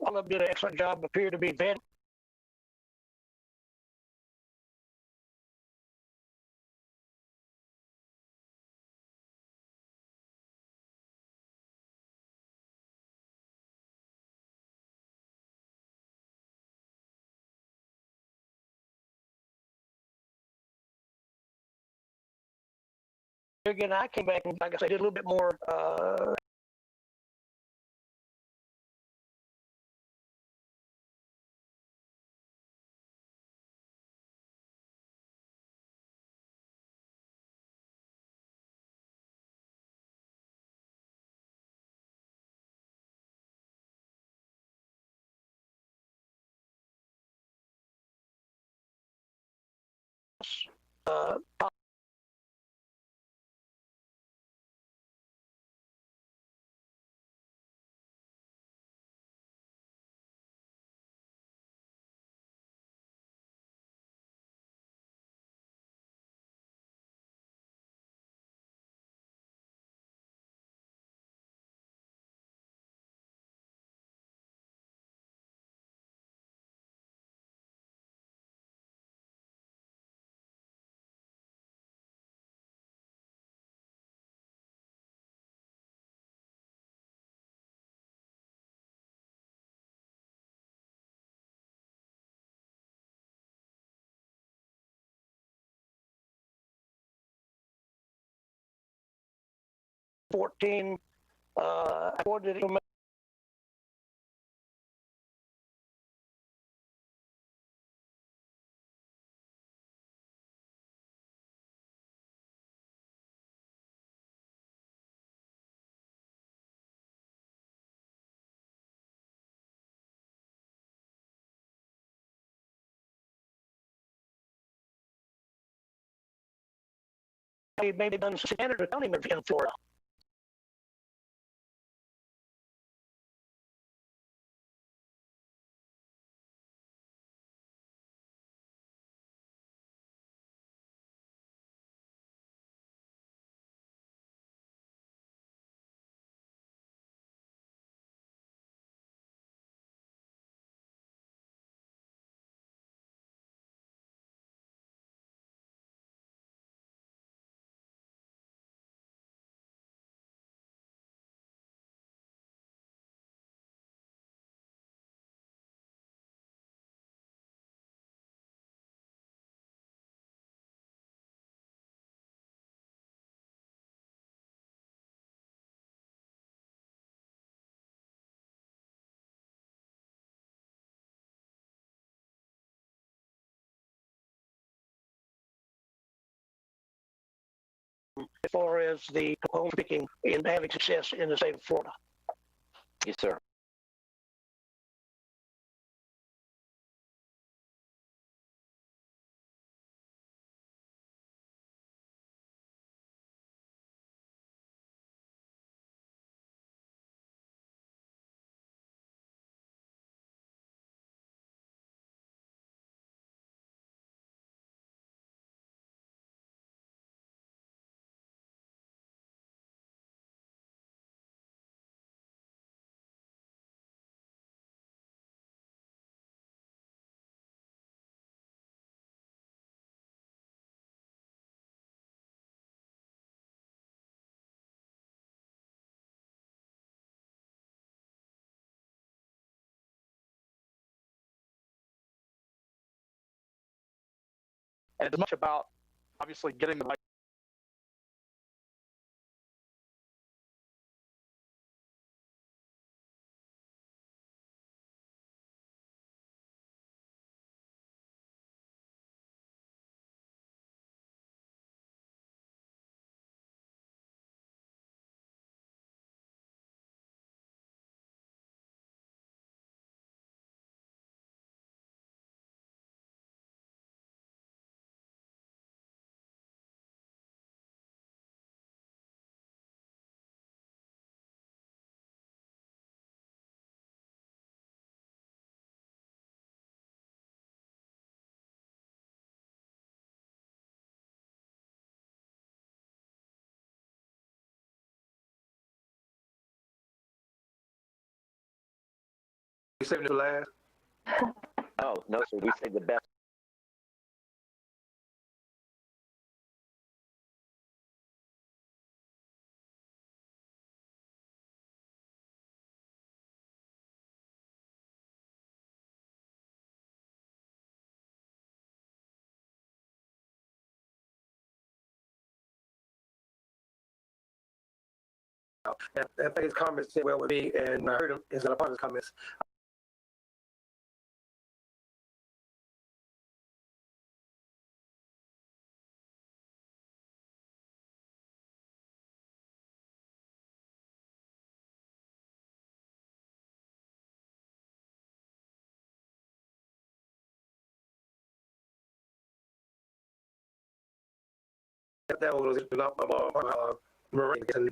Speaker 3: all of them did an excellent job, appear to be vetted. Again, I came back and, like I said, did a little bit more. Uh, $14. I ordered it. Maybe done standard or county in Florida. As far as the home picking and having success in the state of Florida.
Speaker 1: Yes, sir.
Speaker 10: And it's much about obviously getting the right
Speaker 11: saving it for last?
Speaker 1: Oh, no, sir. We say the best.
Speaker 11: And I think his comments sit well with me, and when I heard his opponent's comments, that was Marine. And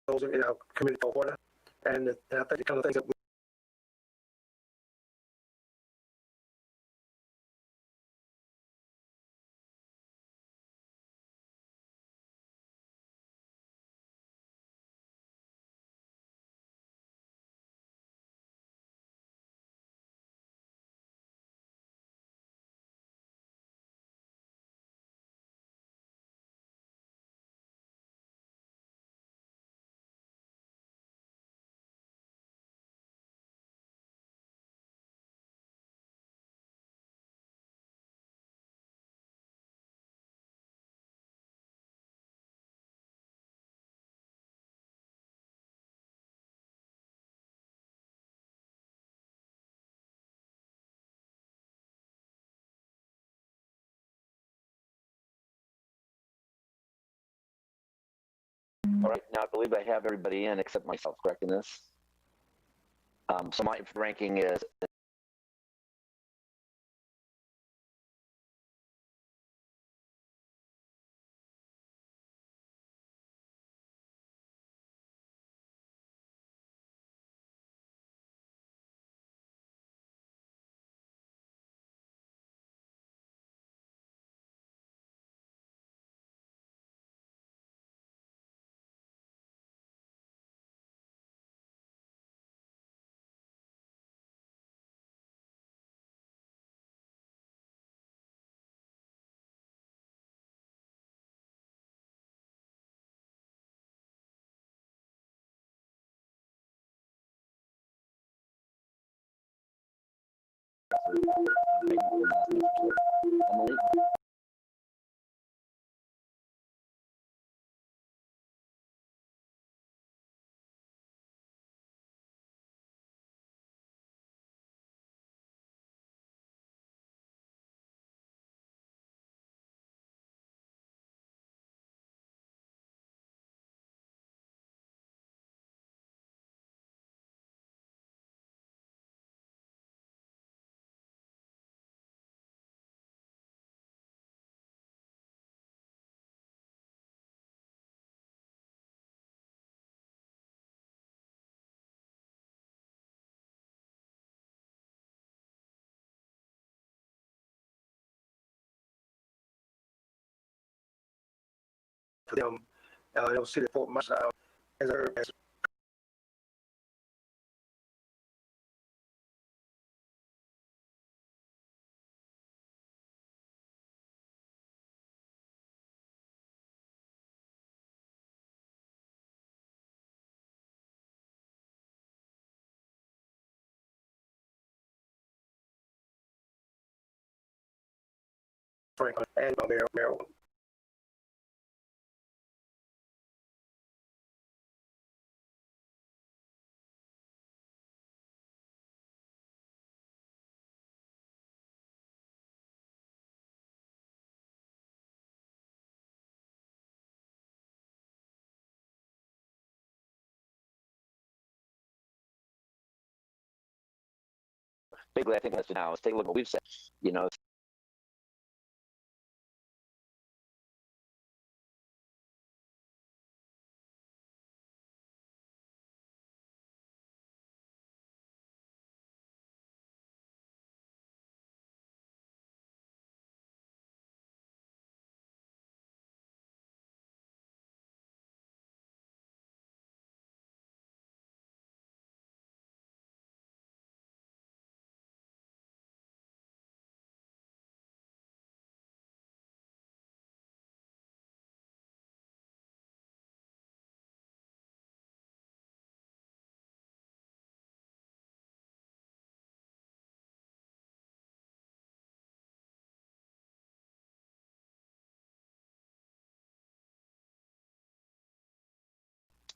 Speaker 11: those in our community for water, and I think the kind of things that we
Speaker 1: All right, now I believe I have everybody in except myself, correct in this? So my ranking is Emily.
Speaker 11: for them, those city Fort Myers, as Franklin and Maryland.
Speaker 1: Basically, I think that's now. Let's take a look at what we've said. You know,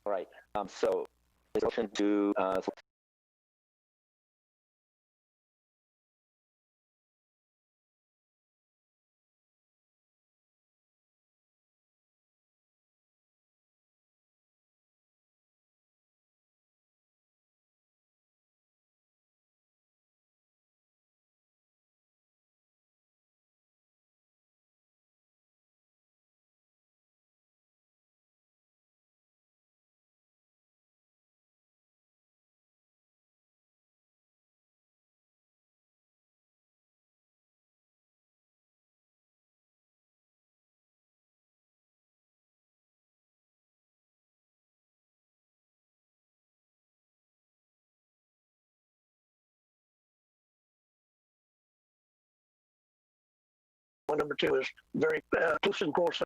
Speaker 1: All right. So, is motion to
Speaker 3: Number two is very close in course.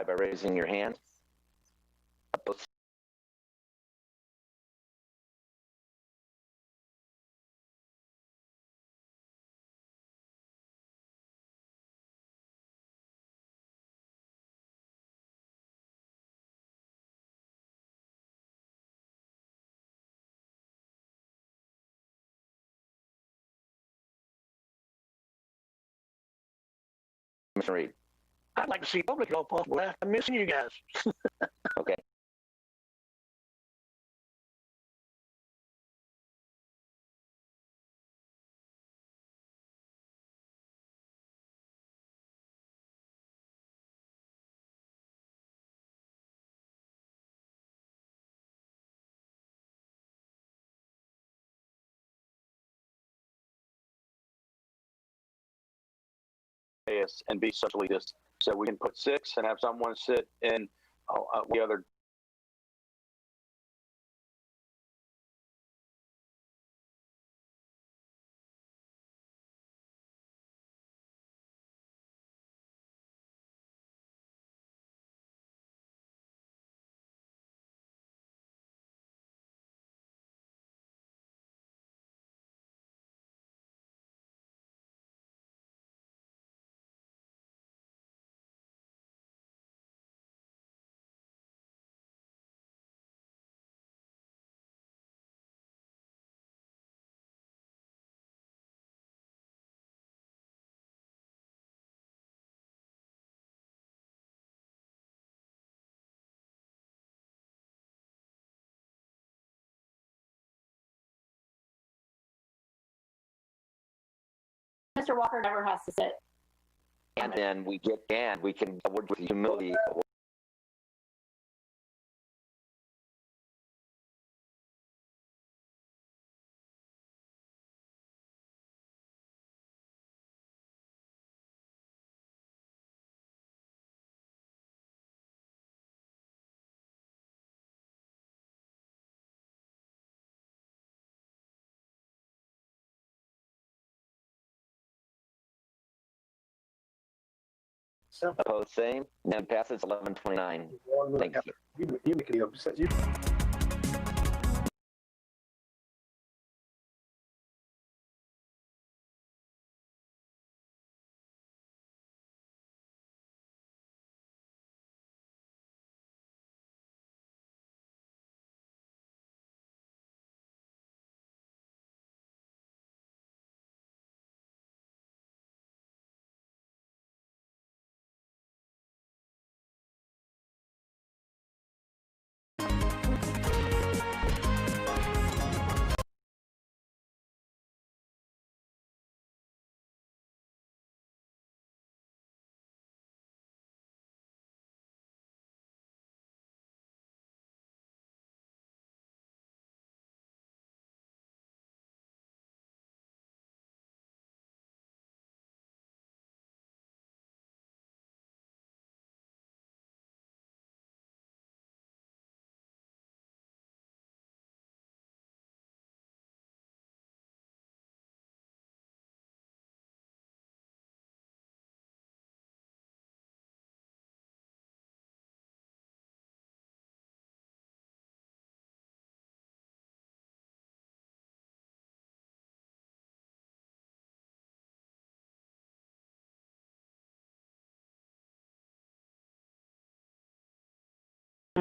Speaker 1: by raising your hand. Opposed? Commissioner Reed.
Speaker 3: I'd like to see public if all possible. I'm missing you guys.
Speaker 1: Okay.
Speaker 4: And be socially distant. So we can put 6 and have someone sit in the other.
Speaker 15: Mr. Walker never has to sit.
Speaker 1: And then we can work with humility. Opposed, same. Then passes 1129. Thank you.
Speaker 11: You make it upset. You.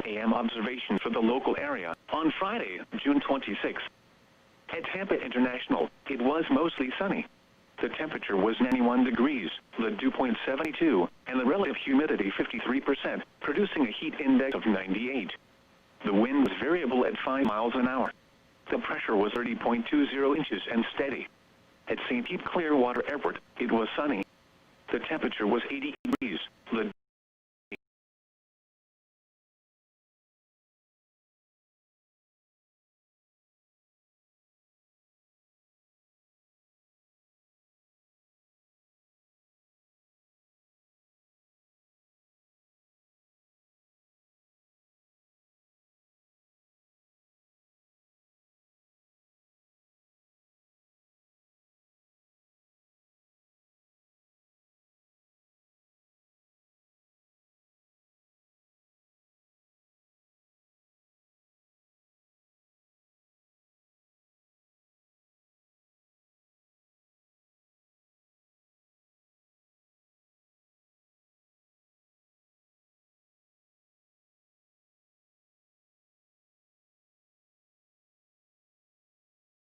Speaker 16: a.m. observation for the local area on Friday, June 26. At Tampa International, it was mostly sunny. The temperature was 91 degrees, the dew point 72, and the relative humidity 53%, producing a heat index of 98. The wind was variable at 5 miles an hour. The pressure was 30.20 inches and steady. At St. Pete Clearwater Airport, it was sunny. The temperature was 80 degrees, the